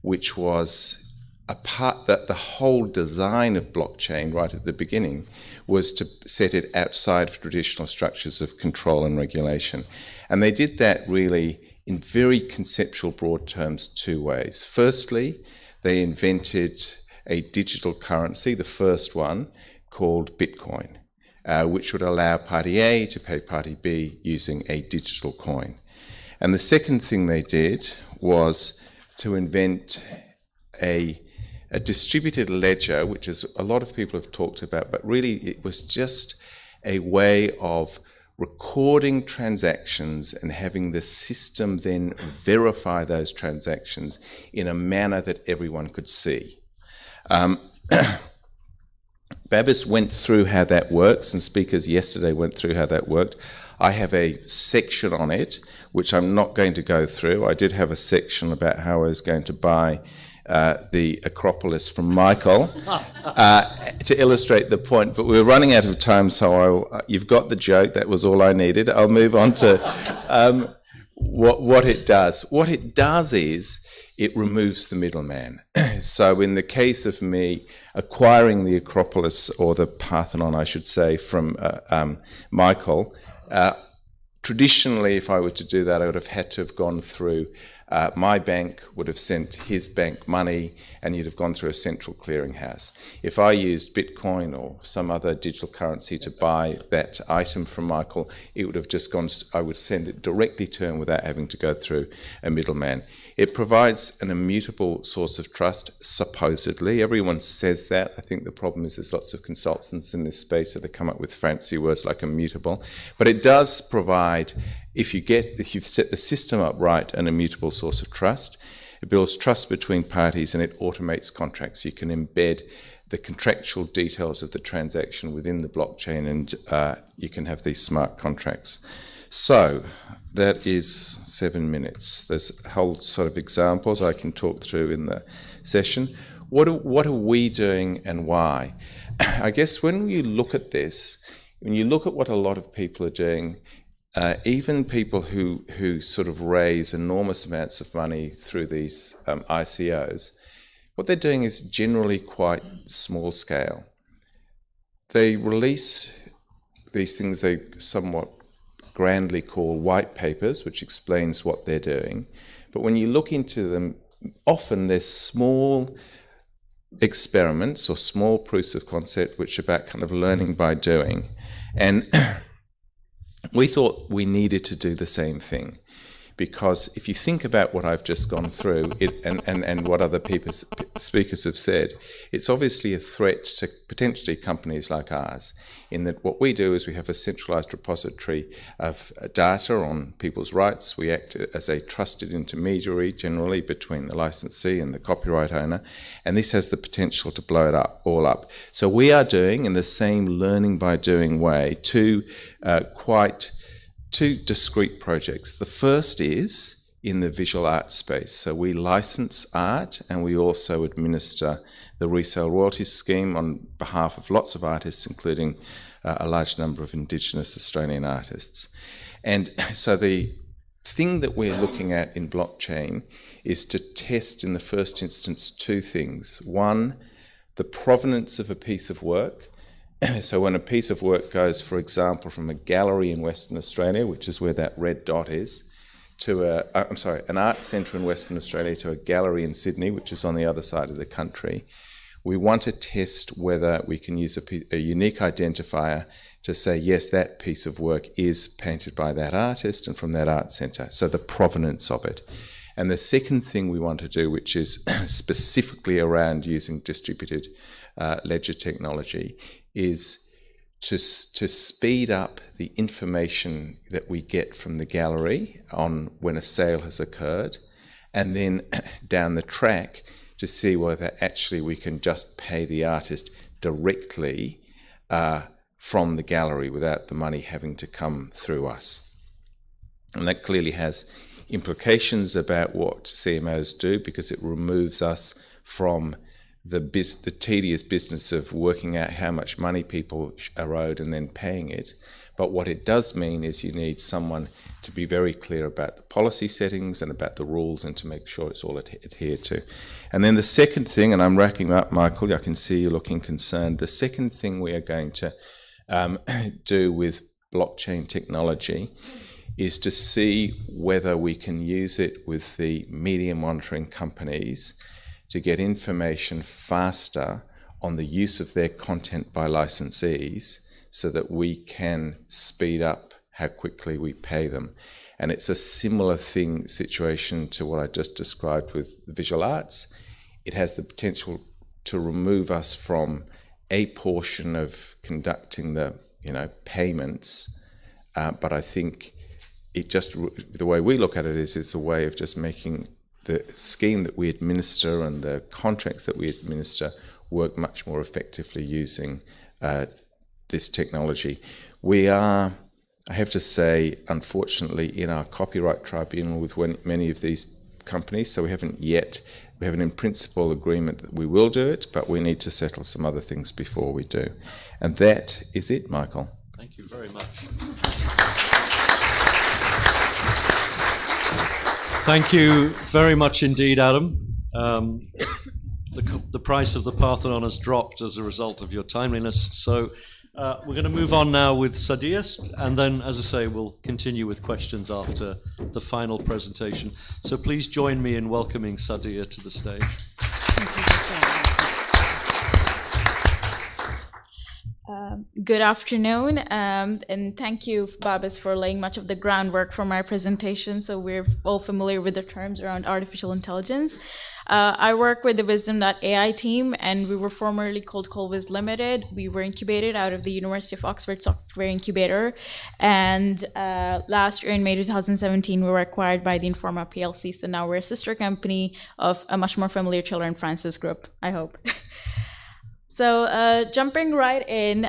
which was that the whole design of blockchain right at the beginning was to set it outside of traditional structures of control and regulation. And they did that really in very conceptual broad terms two ways. Firstly, they invented a digital currency, the first one, called Bitcoin, which would allow Party A to pay Party B using a digital coin. And the second thing they did was to invent a distributed ledger, which is a lot of people have talked about, but really it was just a way of recording transactions and having the system then verify those transactions in a manner that everyone could see. Babis went through how that works, and speakers yesterday went through how that worked. I have a section on it, which I'm not going to go through. I did have a section about how I was going to buy the Acropolis from Michael to illustrate the point, but we're running out of time, so you've got the joke. That was all I needed. I'll move on to what it does. What it does is it removes the middleman. So in the case of me acquiring the Acropolis, or the Parthenon, I should say, from Michael, traditionally, if I were to do that, I would have had to have gone through my bank would have sent his bank money, and you'd have gone through a central clearinghouse. If I used Bitcoin or some other digital currency to buy that item from Michael, it would have just gone, I would send it directly to him without having to go through a middleman. It provides an immutable source of trust, supposedly. Everyone says that. I think the problem is there's lots of consultants in this space that have come up with fancy words like immutable. But it does provide, if you've set the system up right, an immutable source of trust. It builds trust between parties, and it automates contracts. You can embed the contractual details of the transaction within the blockchain, and you can have these smart contracts. So that is 7 minutes. There's a whole sort of examples I can talk through in the session. What are we doing and why? I guess when you look at this, when you look at what a lot of people are doing, even people who sort of raise enormous amounts of money through these ICOs, what they're doing is generally quite small scale. They release these things they somewhat grandly call white papers, which explains what they're doing. But when you look into them, often they're small experiments or small proofs of concept, which are about kind of learning by doing. And we thought we needed to do the same thing, because if you think about what I've just gone through and what other speakers have said, it's obviously a threat to potentially companies like ours, in that what we do is we have a centralized repository of data on people's rights. We act as a trusted intermediary generally between the licensee and the copyright owner, and this has the potential to blow it all up. So we are doing, in the same learning by doing way, two discrete projects. The first is in the visual art space. So we license art, and we also administer the resale royalties scheme on behalf of lots of artists, including a large number of Indigenous Australian artists. And so the thing that we're looking at in blockchain is to test in the first instance two things. One, the provenance of a piece of work. So when a piece of work goes, for example, from a gallery in Western Australia, which is where that red dot is, an art centre in Western Australia to a gallery in Sydney, which is on the other side of the country. We want to test whether we can use a unique identifier to say, yes, that piece of work is painted by that artist and from that art centre, so the provenance of it. And the second thing we want to do, which is specifically around using distributed ledger technology, is to speed up the information that we get from the gallery on when a sale has occurred, and then down the track to see whether actually we can just pay the artist directly from the gallery without the money having to come through us. And that clearly has implications about what CMOs do, because it removes us from the tedious business of working out how much money people are owed and then paying it. But what it does mean is you need someone to be very clear about the policy settings and about the rules, and to make sure it's all adhered to. And then the second thing, and I'm racking up, Michael, I can see you looking concerned. The second thing we are going to do with blockchain technology is to see whether we can use it with the media monitoring companies to get information faster on the use of their content by licensees, so that we can speed up how quickly we pay them. And it's a similar situation to what I just described with the visual arts. It has the potential to remove us from a portion of conducting the payments, but I think the way we look at it is it's a way of just making the scheme that we administer and the contracts that we administer work much more effectively using this technology. We are, I have to say, unfortunately, in our copyright tribunal with many of these companies, so we have an in principle agreement that we will do it, but we need to settle some other things before we do. And that is it, Michael. Thank you very much. Thank you very much indeed, Adam. The price of the Parthenon has dropped as a result of your timeliness. So we're going to move on now with Sadia, and then, as I say, we'll continue with questions after the final presentation. So please join me in welcoming Sadia to the stage. Good afternoon, and thank you, Babis, for laying much of the groundwork for my presentation. So we're all familiar with the terms around artificial intelligence. I work with the Wisdom.ai team, and we were formerly called Colviz Limited. We were incubated out of the University of Oxford Software Incubator, and last year in May 2017, we were acquired by the Informa PLC. So now we're a sister company of a much more familiar Taylor & Francis group, I hope. So jumping right in,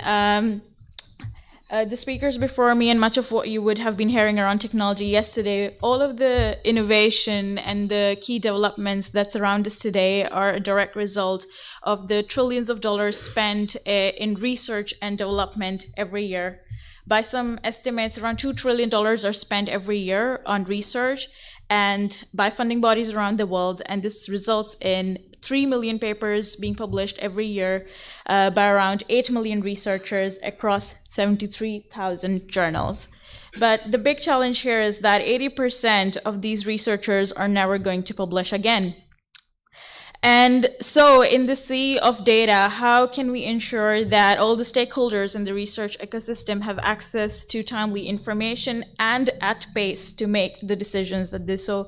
the speakers before me and much of what you would have been hearing around technology yesterday, all of the innovation and the key developments that surround us today are a direct result of the trillions of dollars spent in research and development every year. By some estimates, around $2 trillion are spent every year on research and by funding bodies around the world, and this results in 3 million papers being published every year by around 8 million researchers across 73,000 journals. But the big challenge here is that 80% of these researchers are never going to publish again. And so in the sea of data, how can we ensure that all the stakeholders in the research ecosystem have access to timely information and at pace to make the decisions that they so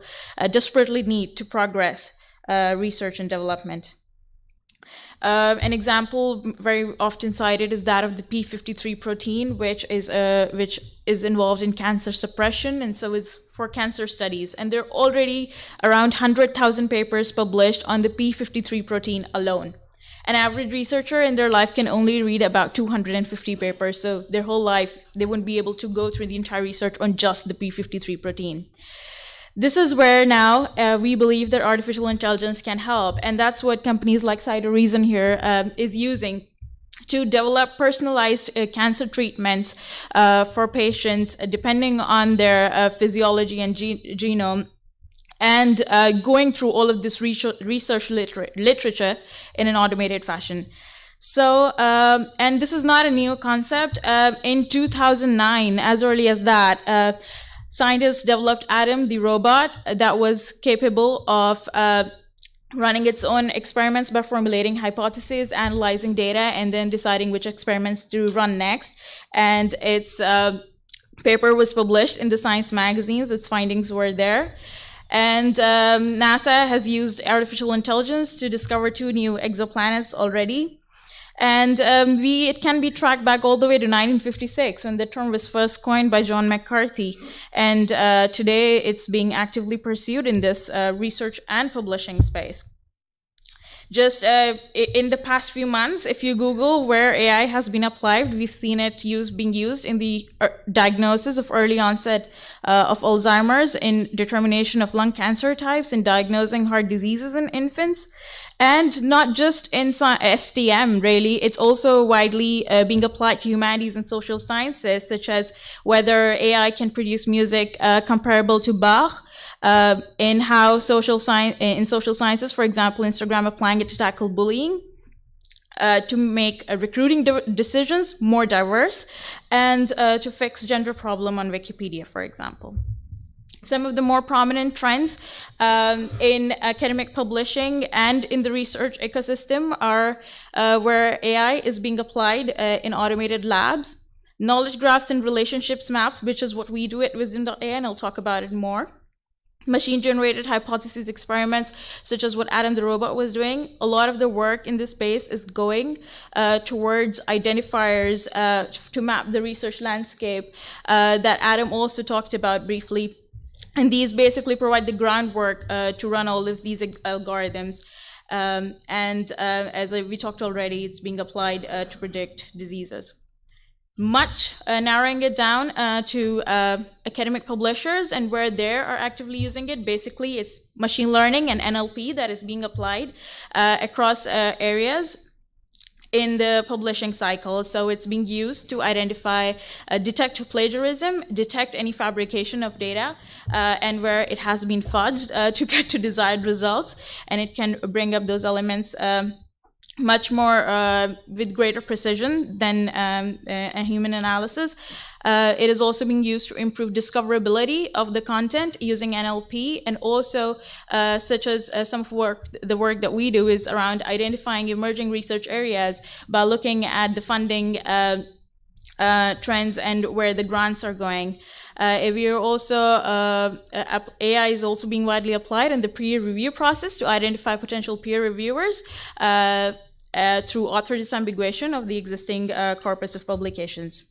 desperately need to progress research and development? An example very often cited is that of the p53 protein, which is involved in cancer suppression, and so is for cancer studies. And there are already around 100,000 papers published on the p53 protein alone. An average researcher in their life can only read about 250 papers, so their whole life they wouldn't be able to go through the entire research on just the p53 protein. This is where now we believe that artificial intelligence can help, and that's what companies like Cytoreason here is using to develop personalized cancer treatments for patients depending on their physiology and genome, and going through all of this research literature in an automated fashion. So, and this is not a new concept. In 2009, as early as that, scientists developed Adam, the robot, that was capable of running its own experiments by formulating hypotheses, analyzing data, and then deciding which experiments to run next. And its paper was published in the science magazines. Its findings were there. And NASA has used artificial intelligence to discover 2 new exoplanets already. And it can be tracked back all the way to 1956, when the term was first coined by John McCarthy. And today it's being actively pursued in this research and publishing space. Just in the past few months, if you Google where AI has been applied, we've seen it being used in the diagnosis of early onset of Alzheimer's, in determination of lung cancer types, in diagnosing heart diseases in infants. And not just in STM, really, it's also widely being applied to humanities and social sciences, such as whether AI can produce music comparable to Bach, in social sciences, for example, Instagram applying it to tackle bullying, to make recruiting decisions more diverse, and to fix gender problem on Wikipedia, for example. Some of the more prominent trends in academic publishing and in the research ecosystem are where AI is being applied in automated labs, knowledge graphs and relationships maps, which is what we do at Wisdom.ai, and I'll talk about it more. Machine-generated hypothesis experiments, such as what Adam the robot was doing. A lot of the work in this space is going towards identifiers to map the research landscape that Adam also talked about briefly. And these basically provide the groundwork to run all of these algorithms. As we talked already, it's being applied to predict diseases. Much narrowing it down to academic publishers and where they are actively using it. Basically, it's machine learning and NLP that is being applied across areas in the publishing cycle. So it's being used to identify, detect plagiarism, detect any fabrication of data, and where it has been fudged to get to desired results. And it can bring up those elements much more with greater precision than a human analysis. It is also being used to improve discoverability of the content using NLP, and also such as some of the work that we do is around identifying emerging research areas by looking at the funding trends and where the grants are going. We are also AI is also being widely applied in the peer review process to identify potential peer reviewers through author disambiguation of the existing corpus of publications.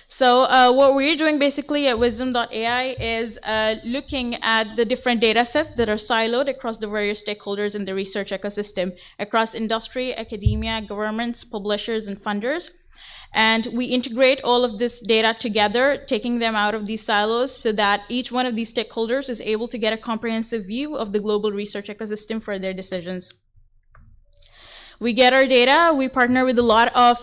So what we're doing basically at Wisdom.ai is looking at the different data sets that are siloed across the various stakeholders in the research ecosystem, across industry, academia, governments, publishers, and funders. And we integrate all of this data together, taking them out of these silos so that each one of these stakeholders is able to get a comprehensive view of the global research ecosystem for their decisions. We get our data, we partner with a lot of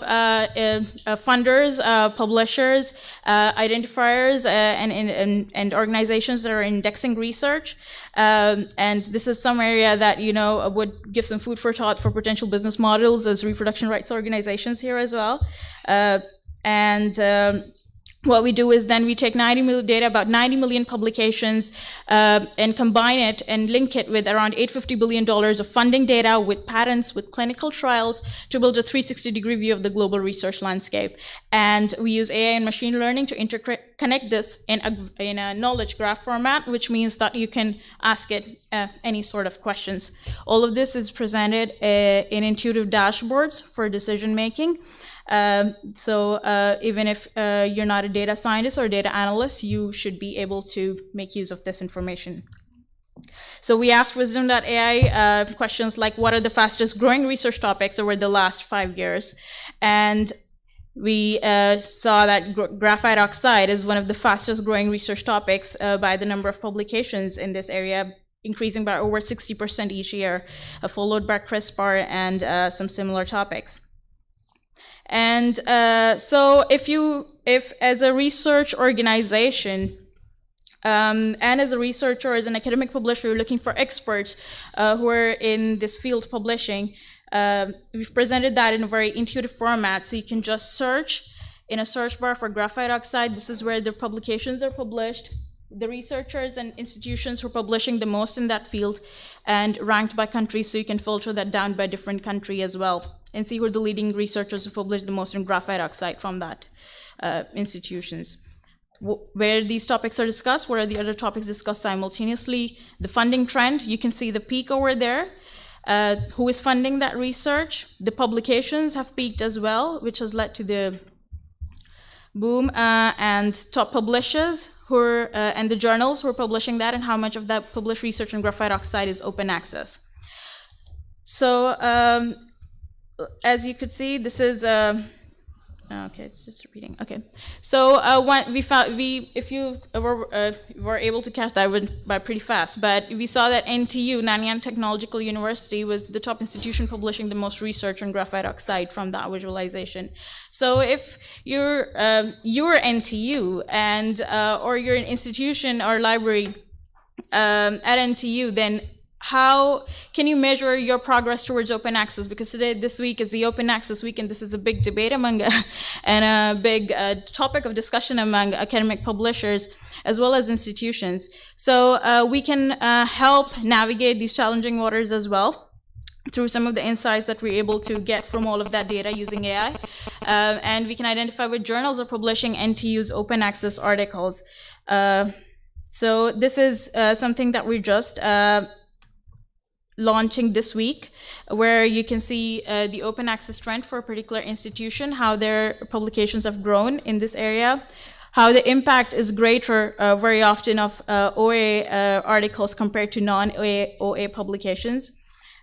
funders, publishers, identifiers, and organizations that are indexing research. And this is some area that, would give some food for thought for potential business models as reproduction rights organizations here as well. What we do is then we take 90 million data, about 90 million publications, and combine it and link it with around $850 billion of funding data, with patents, with clinical trials, to build a 360-degree view of the global research landscape. And we use AI and machine learning to interconnect this in a knowledge graph format, which means that you can ask it any sort of questions. All of this is presented in intuitive dashboards for decision making. So even if you're not a data scientist or data analyst, you should be able to make use of this information. So we asked Wisdom.ai questions like, what are the fastest growing research topics over the last 5 years? And we saw that graphite oxide is one of the fastest growing research topics by the number of publications in this area, increasing by over 60% each year, followed by CRISPR and some similar topics. And so if as a research organization and as a researcher, as an academic publisher, you're looking for experts who are in this field publishing, we've presented that in a very intuitive format. So you can just search in a search bar for graphite oxide. This is where the publications are published, the researchers and institutions who are publishing the most in that field, and ranked by country, so you can filter that down by different country as well, and see who are the leading researchers who publish the most in graphite oxide from that institutions. Where these topics are discussed, what are the other topics discussed simultaneously? The funding trend, you can see the peak over there. Who is funding that research? The publications have peaked as well, which has led to the boom, and top publishers who are, and the journals who are publishing that, and how much of that published research on graphite oxide is open access. So as you could see, this is okay, it's just repeating. Okay, so if you were able to catch that, went by pretty fast, but we saw that NTU, Nanyang Technological University, was the top institution publishing the most research on graphite oxide from that visualization. So if you're NTU and or you're an institution or library at NTU, then how can you measure your progress towards open access? Because this week is the open access week, and this is a big debate among and a big topic of discussion among academic publishers as well as institutions. So we can help navigate these challenging waters as well through some of the insights that we're able to get from all of that data using AI. And we can identify what journals are publishing NTU's open access articles. So this is something that we're just launching this week, where you can see the open access trend for a particular institution, how their publications have grown in this area, how the impact is greater very often of OA articles compared to non-OA publications.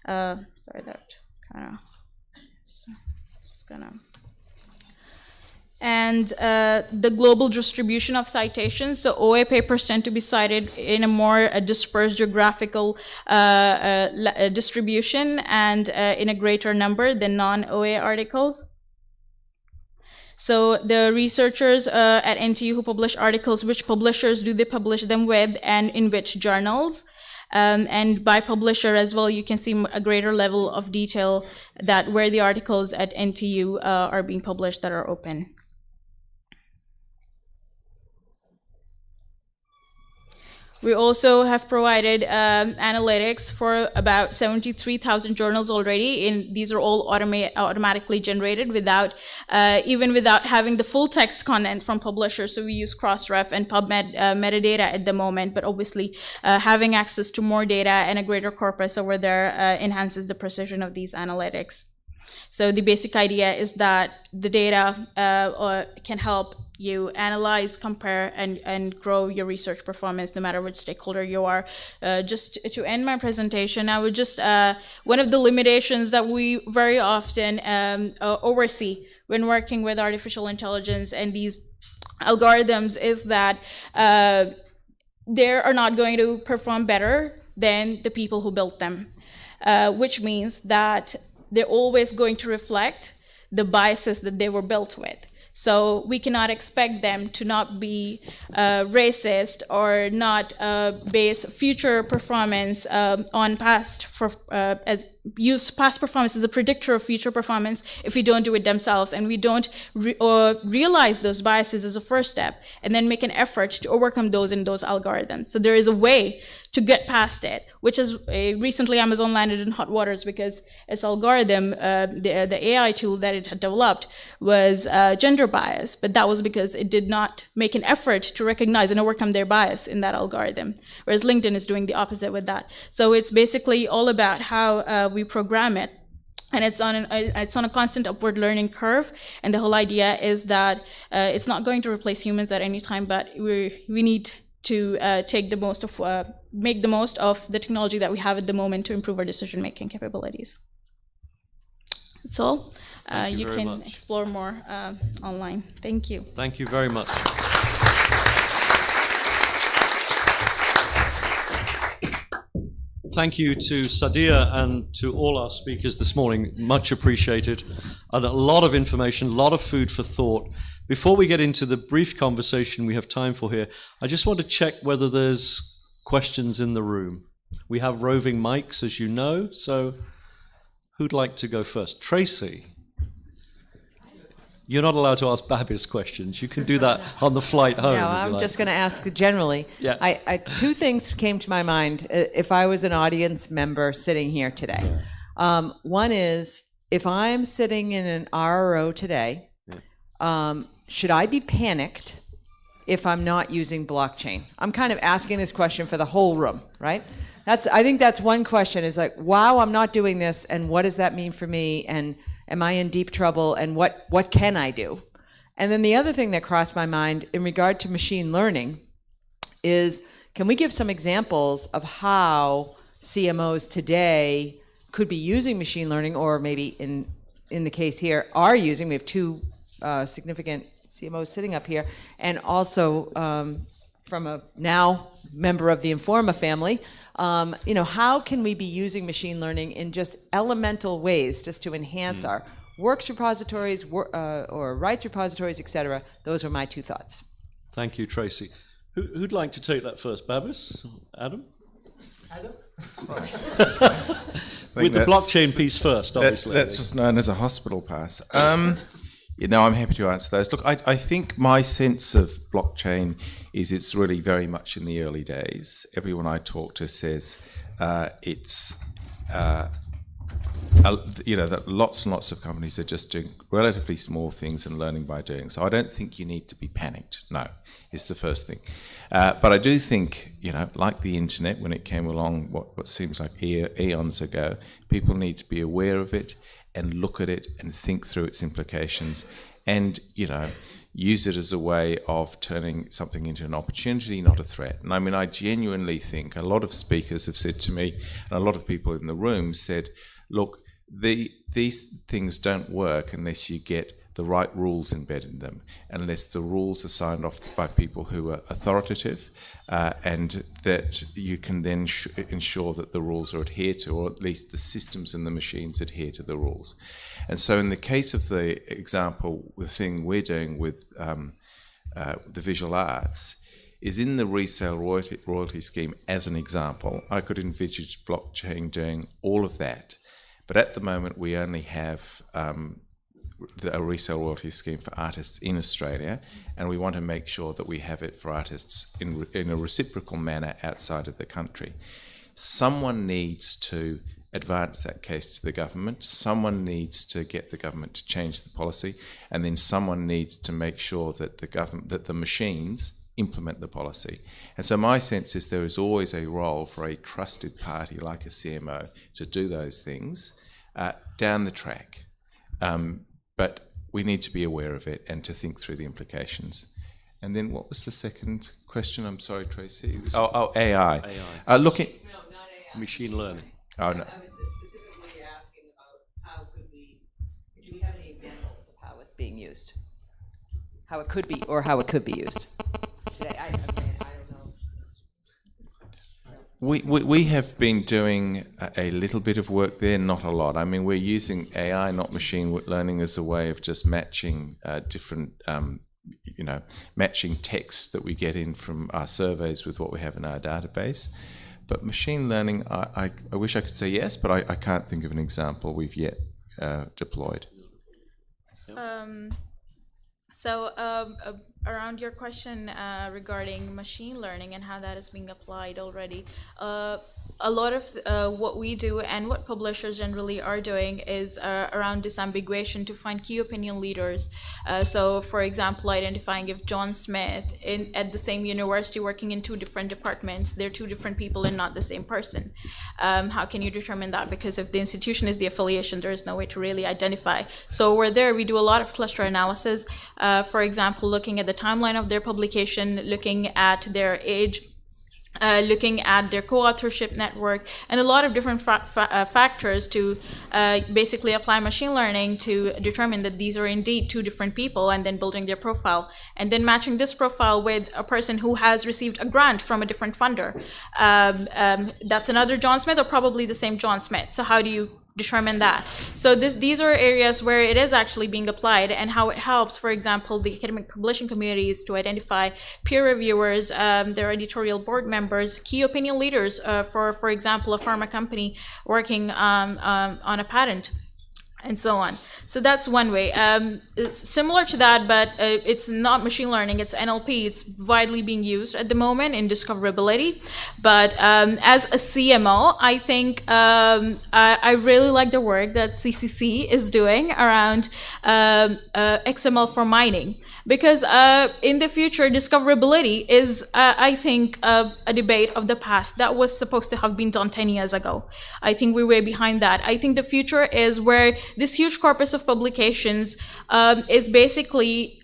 Sorry, that kind of just gonna. And the global distribution of citations. So OA papers tend to be cited in a more dispersed geographical distribution and in a greater number than non-OA articles. So the researchers at NTU who publish articles, which publishers do they publish them with and in which journals? And by publisher as well, you can see a greater level of detail that where the articles at NTU are being published that are open. We also have provided analytics for about 73,000 journals already. These are all automatically generated without even without having the full text content from publishers. So we use Crossref and PubMed metadata at the moment, but obviously having access to more data and a greater corpus over there enhances the precision of these analytics. So the basic idea is that the data can help you analyze, compare, and grow your research performance no matter which stakeholder you are. Just to end my presentation, I would just, one of the limitations that we very often oversee when working with artificial intelligence and these algorithms is that they are not going to perform better than the people who built them, which means that they're always going to reflect the biases that they were built with. So we cannot expect them to not be racist or not base future performance on past past performance as a predictor of future performance if we don't do it themselves and we don't realize those biases as a first step and then make an effort to overcome those in those algorithms. So there is a way to get past it, which is recently Amazon landed in hot waters because its algorithm, the AI tool that it had developed was gender bias, but that was because it did not make an effort to recognize and overcome their bias in that algorithm, whereas LinkedIn is doing the opposite with that. So it's basically all about how we program it. And it's on a constant upward learning curve. And the whole idea is that it's not going to replace humans at any time, but we need to make the most of the technology that we have at the moment to improve our decision-making capabilities. That's all. You can explore more online. Thank you. Thank you very much. Thank you to Sadia and to all our speakers this morning. Much appreciated. And a lot of information, a lot of food for thought. Before we get into the brief conversation we have time for here, I just want to check whether there's questions in the room. We have roving mics, as you know, so who'd like to go first? Tracy. You're not allowed to ask Babis questions. You can do that on the flight home. No, if you I'm like. just going to ask generally. Yeah. Two things came to my mind if I was an audience member sitting here today. One is, if I'm sitting in an RRO today, should I be panicked if I'm not using blockchain? I'm kind of asking this question for the whole room, right? I think that's one question, is like, wow, I'm not doing this, and what does that mean for me, and am I in deep trouble, and what can I do? And then the other thing that crossed my mind in regard to machine learning is, can we give some examples of how CMOs today could be using machine learning, or maybe in the case here are using? We have two significant CMOs sitting up here, and also from a now member of the Informa family, how can we be using machine learning in just elemental ways just to enhance our works repositories or rights repositories, etc.? Those are my two thoughts. Thank you, Tracy. Who'd like to take that first? Babis? Adam? With the blockchain piece first, obviously. That's what's known as a hospital pass. I'm happy to answer those. Look, I think my sense of blockchain is it's really very much in the early days. Everyone I talk to says it's, that lots and lots of companies are just doing relatively small things and learning by doing. So I don't think you need to be panicked. No, is the first thing. But I do think, like the internet, when it came along, what seems like eons ago, people need to be aware of it and look at it and think through its implications and, use it as a way of turning something into an opportunity, not a threat. And I mean, I genuinely think a lot of speakers have said to me, and a lot of people in the room said, look, these things don't work unless you get the right rules embedded in them, unless the rules are signed off by people who are authoritative, and that you can then ensure that the rules are adhered to, or at least the systems and the machines adhere to the rules. And so in the case of the example, the thing we're doing with the visual arts, is in the resale royalty scheme as an example. I could envisage blockchain doing all of that, but at the moment we only have a resale royalty scheme for artists in Australia, and we want to make sure that we have it for artists in a reciprocal manner outside of the country. Someone needs to advance that case to the government, someone needs to get the government to change the policy, and then someone needs to make sure that the machines implement the policy. And so my sense is there is always a role for a trusted party like a CMO to do those things down the track. But we need to be aware of it and to think through the implications. And then what was the second question? I'm sorry, Tracy. AI. AI. Looking. No, not AI. Machine learning. Oh, no. I was specifically asking about how could we, do we have any examples of how it's being used? How it could be, or how it could be used today? I don't know. We have been doing a little bit of work there, not a lot. I mean, we're using AI, not machine learning, as a way of just matching different, matching texts that we get in from our surveys with what we have in our database. But machine learning, I wish I could say yes, but I can't think of an example we've yet deployed. Around your question regarding machine learning and how that is being applied already, a lot of what we do and what publishers generally are doing is around disambiguation to find key opinion leaders. So, for example, identifying if John Smith at the same university working in two different departments, they're two different people and not the same person. How can you determine that? Because if the institution is the affiliation, there is no way to really identify. So we do a lot of cluster analysis. For example, looking at the timeline of their publication, looking at their age, looking at their co-authorship network, and a lot of different factors to basically apply machine learning to determine that these are indeed two different people, and then building their profile, and then matching this profile with a person who has received a grant from a different funder. That's another John Smith, or probably the same John Smith. So how do you determine that? So these are areas where it is actually being applied, and how it helps, for example, the academic publishing communities to identify peer reviewers, their editorial board members, key opinion leaders for example, a pharma company working on a patent. and so on. So that's one way. It's similar to that, but it's not machine learning, it's NLP. It's widely being used at the moment in discoverability. But as a CMO, I think I really like the work that CCC is doing around XML for mining. Because in the future, discoverability is, I think, a debate of the past that was supposed to have been done 10 years ago. I think we're way behind that. I think the future is where this huge corpus of publications is basically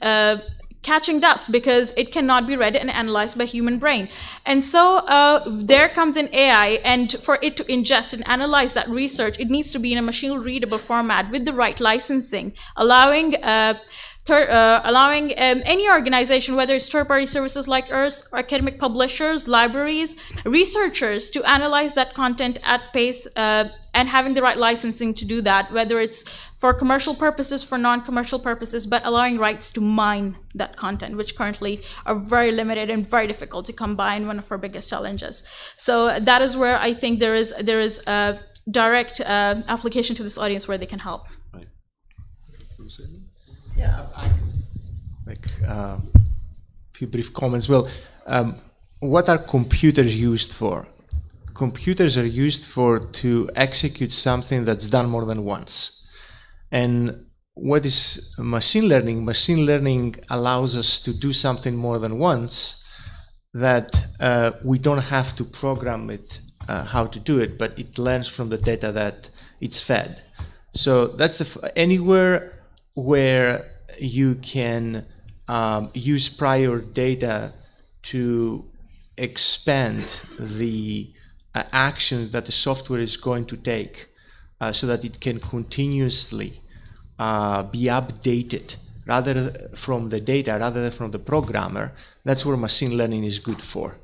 catching dust because it cannot be read and analyzed by human brain. And so there comes in AI, and for it to ingest and analyze that research, it needs to be in a machine readable format with the right licensing, allowing any organization, whether it's third-party services like us, academic publishers, libraries, researchers, to analyze that content at pace and having the right licensing to do that, whether it's for commercial purposes, for non-commercial purposes, but allowing rights to mine that content, which currently are very limited and very difficult to come by, and one of our biggest challenges. So that is where I think there is a direct application to this audience where they can help. Right. Yeah, a few brief comments. Well, what are computers used for? Computers are used to execute something that's done more than once. And what is machine learning? Machine learning allows us to do something more than once that we don't have to program it how to do it, but it learns from the data that it's fed. So that's anywhere where you can use prior data to expand the action that the software is going to take so that it can continuously be updated rather from the data, rather than from the programmer. That's where machine learning is good for.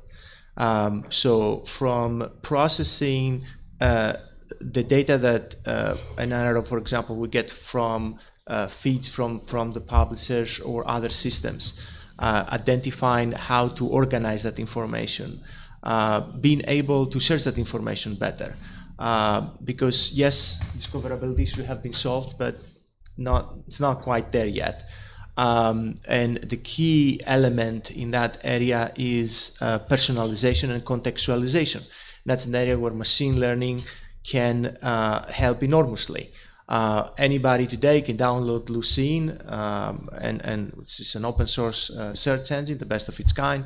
So from processing the data that an Ifrro, for example, we get from feeds from the publishers or other systems, identifying how to organize that information, being able to search that information better. Because yes, discoverability issues have been solved, but it's not quite there yet. And the key element in that area is personalization and contextualization. That's an area where machine learning can help enormously. Anybody today can download Lucene, and it's an open source search engine, the best of its kind,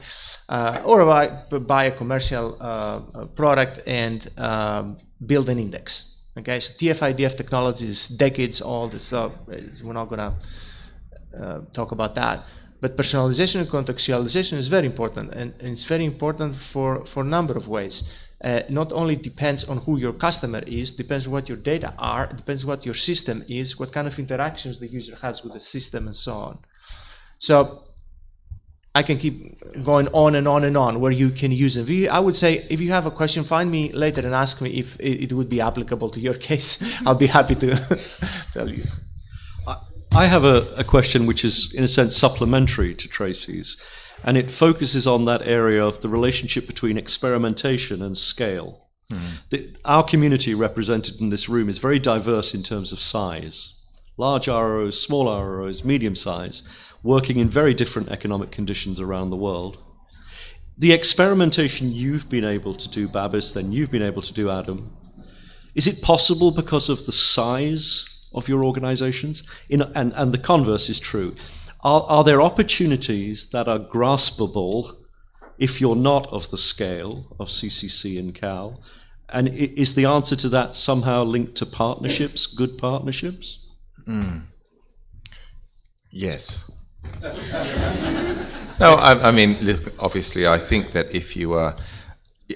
or buy a commercial product and build an index. Okay, so TF-IDF technology is decades old, so we're not going to talk about that. But personalization and contextualization is very important, and it's very important for a number of ways. Not only depends on who your customer is, depends what your data are, depends what your system is, what kind of interactions the user has with the system, and so on. So I can keep going on and on and on where you can use it. I would say if you have a question, find me later and ask me if it would be applicable to your case. I'll be happy to tell you. I have a question which is, in a sense, supplementary to Tracy's, and it focuses on that area of the relationship between experimentation and scale. Our community represented in this room is very diverse in terms of size. Large ROs, small ROs, medium size, working in very different economic conditions around the world. The experimentation you've been able to do, Babis, then you've been able to do, Adam, is it possible because of the size of your organizations? And the converse is true. Are there opportunities that are graspable if you're not of the scale of CCC and Cal? And is the answer to that somehow linked to partnerships, good partnerships? Yes. No, I mean, obviously, I think that if you are,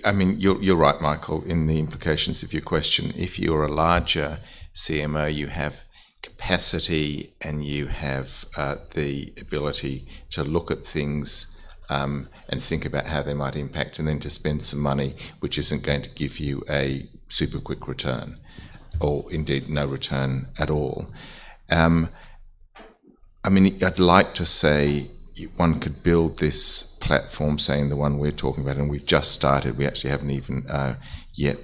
I mean, you're right, Michael, in the implications of your question. If you're a larger CMO, you have capacity and you have the ability to look at things and think about how they might impact, and then to spend some money which isn't going to give you a super quick return, or indeed no return at all. I mean, I'd like to say one could build this platform, saying the one we're talking about, and we've just started. We actually haven't even yet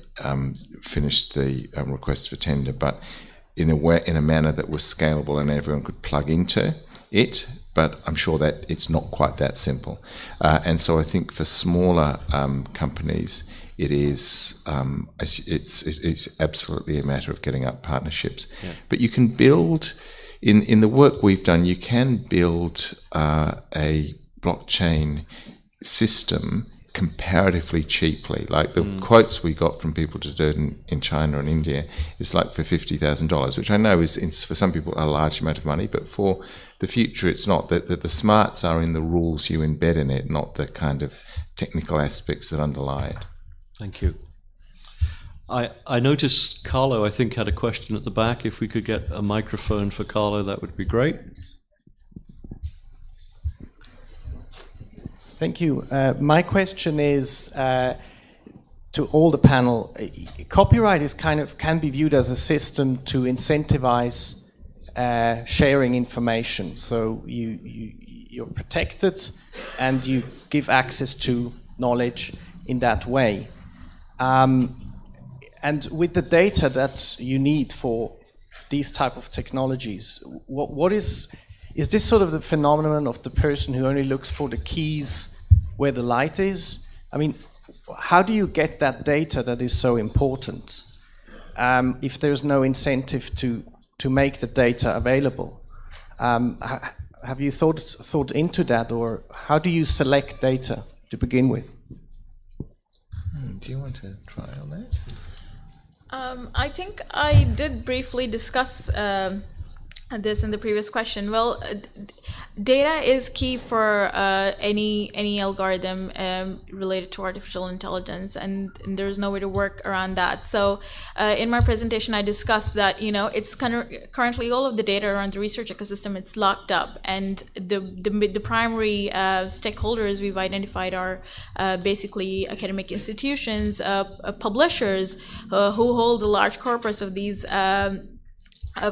finished the request for tender, but in a manner that was scalable and everyone could plug into it. But I'm sure that it's not quite that simple. And so I think for smaller companies, it is it's absolutely a matter of getting up partnerships. Yeah. But you can build, in the work we've done, you can build a blockchain system comparatively cheaply. Like the quotes we got from people to do it in China and India is like for $50,000, which I know is for some people a large amount of money, but for the future it's not. The smarts are in the rules you embed in it, not the kind of technical aspects that underlie it. Thank you. I noticed Carlo, I think, had a question at the back. If we could get a microphone for Carlo, that would be great. Thank you. My question is to all the panel. Copyright is can be viewed as a system to incentivize sharing information. So you're protected and you give access to knowledge in that way. And with the data that you need for these type of technologies, what is this sort of the phenomenon of the person who only looks for the keys where the light is? I mean, how do you get that data that is so important if there's no incentive to make the data available? Have you thought into that, or how do you select data to begin with? Do you want to try on that? I think I did briefly discuss this in the previous question. Well, data is key for any algorithm related to artificial intelligence, and there's no way to work around that. So in my presentation, I discussed that it's currently all of the data around the research ecosystem, it's locked up, and the primary stakeholders we've identified are basically academic institutions, publishers who hold a large corpus of these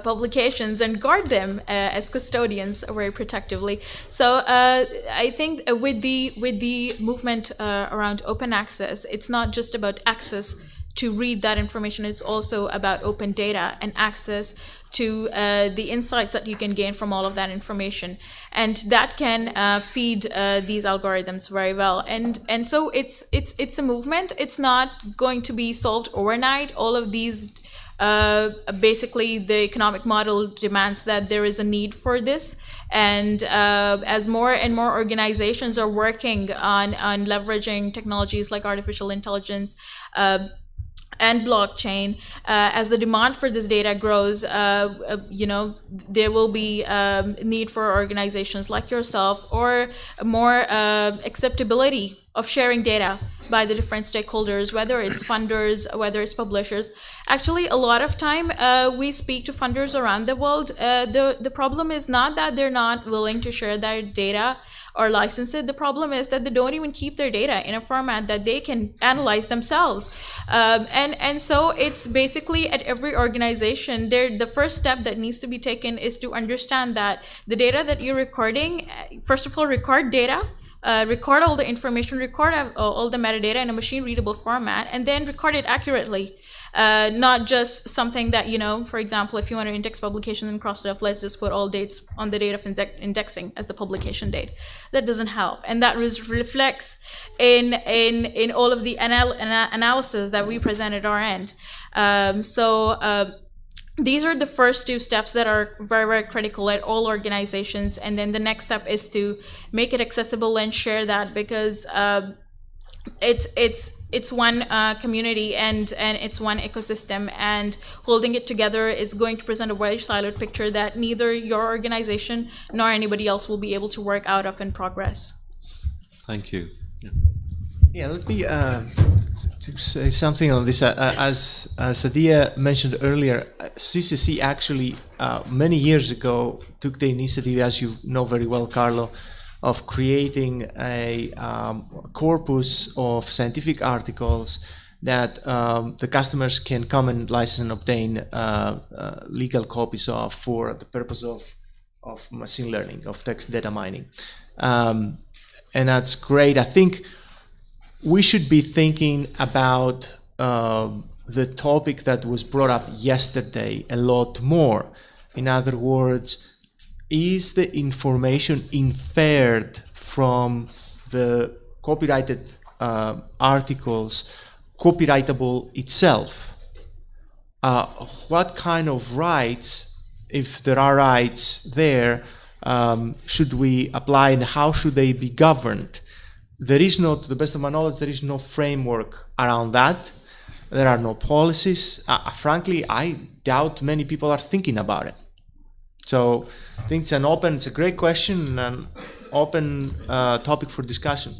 publications and guard them as custodians very protectively. So I think with the movement around open access, it's not just about access to read that information, it's also about open data and access to the insights that you can gain from all of that information, and that can feed these algorithms very well. And so it's a movement. It's not going to be solved overnight. All of these basically the economic model demands that there is a need for this, and as more and more organizations are working on leveraging technologies like artificial intelligence and blockchain, as the demand for this data grows, there will be need for organizations like yourself, or more acceptability of sharing data by the different stakeholders, whether it's funders, whether it's publishers. Actually, a lot of time we speak to funders around the world. The problem is not that they're not willing to share their data or license it. The problem is that they don't even keep their data in a format that they can analyze themselves. And so it's basically at every organization, the first step that needs to be taken is to understand that the data that you're recording, first of all, record data, record all the information, record all the metadata in a machine readable format, and then record it accurately. Not just something that, for example, if you want to index publications in Crossref, let's just put all dates on the date of indexing as the publication date. That doesn't help. And that reflects in all of the analysis that we present at our end. These are the first two steps that are very, very critical at all organizations. And then the next step is to make it accessible and share that, because it's one community and it's one ecosystem, and holding it together is going to present a very siloed picture that neither your organization nor anybody else will be able to work out of in progress. Thank you. Yeah, let me to say something on this. As Adia mentioned earlier, CCC actually many years ago took the initiative, as you know very well, Carlo, of creating a corpus of scientific articles that the customers can come and license and obtain legal copies of for the purpose of machine learning, of text data mining. And that's great. I think we should be thinking about the topic that was brought up yesterday a lot more. In other words, is the information inferred from the copyrighted articles copyrightable itself? What kind of rights, if there are rights there, should we apply, and how should they be governed? There is no, to the best of my knowledge, there is no framework around that. There are no policies. Frankly, I doubt many people are thinking about it. So I think it's a great question, and an open topic for discussion.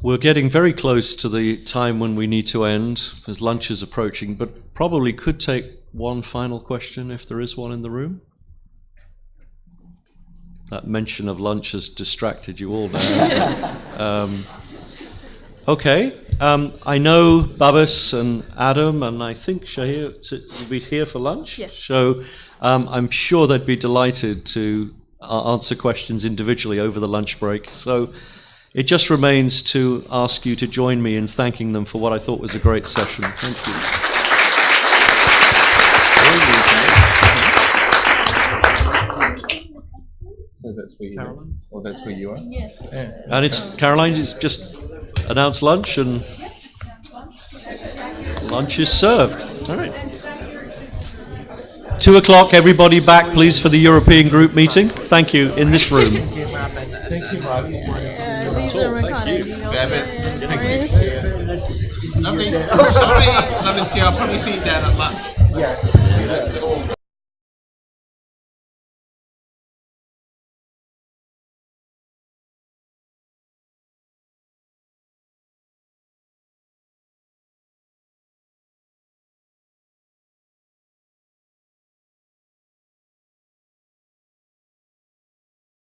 We're getting very close to the time when we need to end, as lunch is approaching, but probably could take one final question if there is one in the room. That mention of lunch has distracted you all now. Okay, I know Babis and Adam, and I think Shahir will be here for lunch. Yes. So I'm sure they'd be delighted to answer questions individually over the lunch break. So it just remains to ask you to join me in thanking them for what I thought was a great session. Thank you. So that's where you are? Or that's where you are? Yes. And it's Caroline, it's just announced lunch, and lunch is served. All right. 2:00, everybody back, please, for the European group meeting. Thank you, in this room. Thank you, Mark. Babis. Lovely. Oh, sorry. Lovely to see you. I'll probably see you down at lunch. Yeah.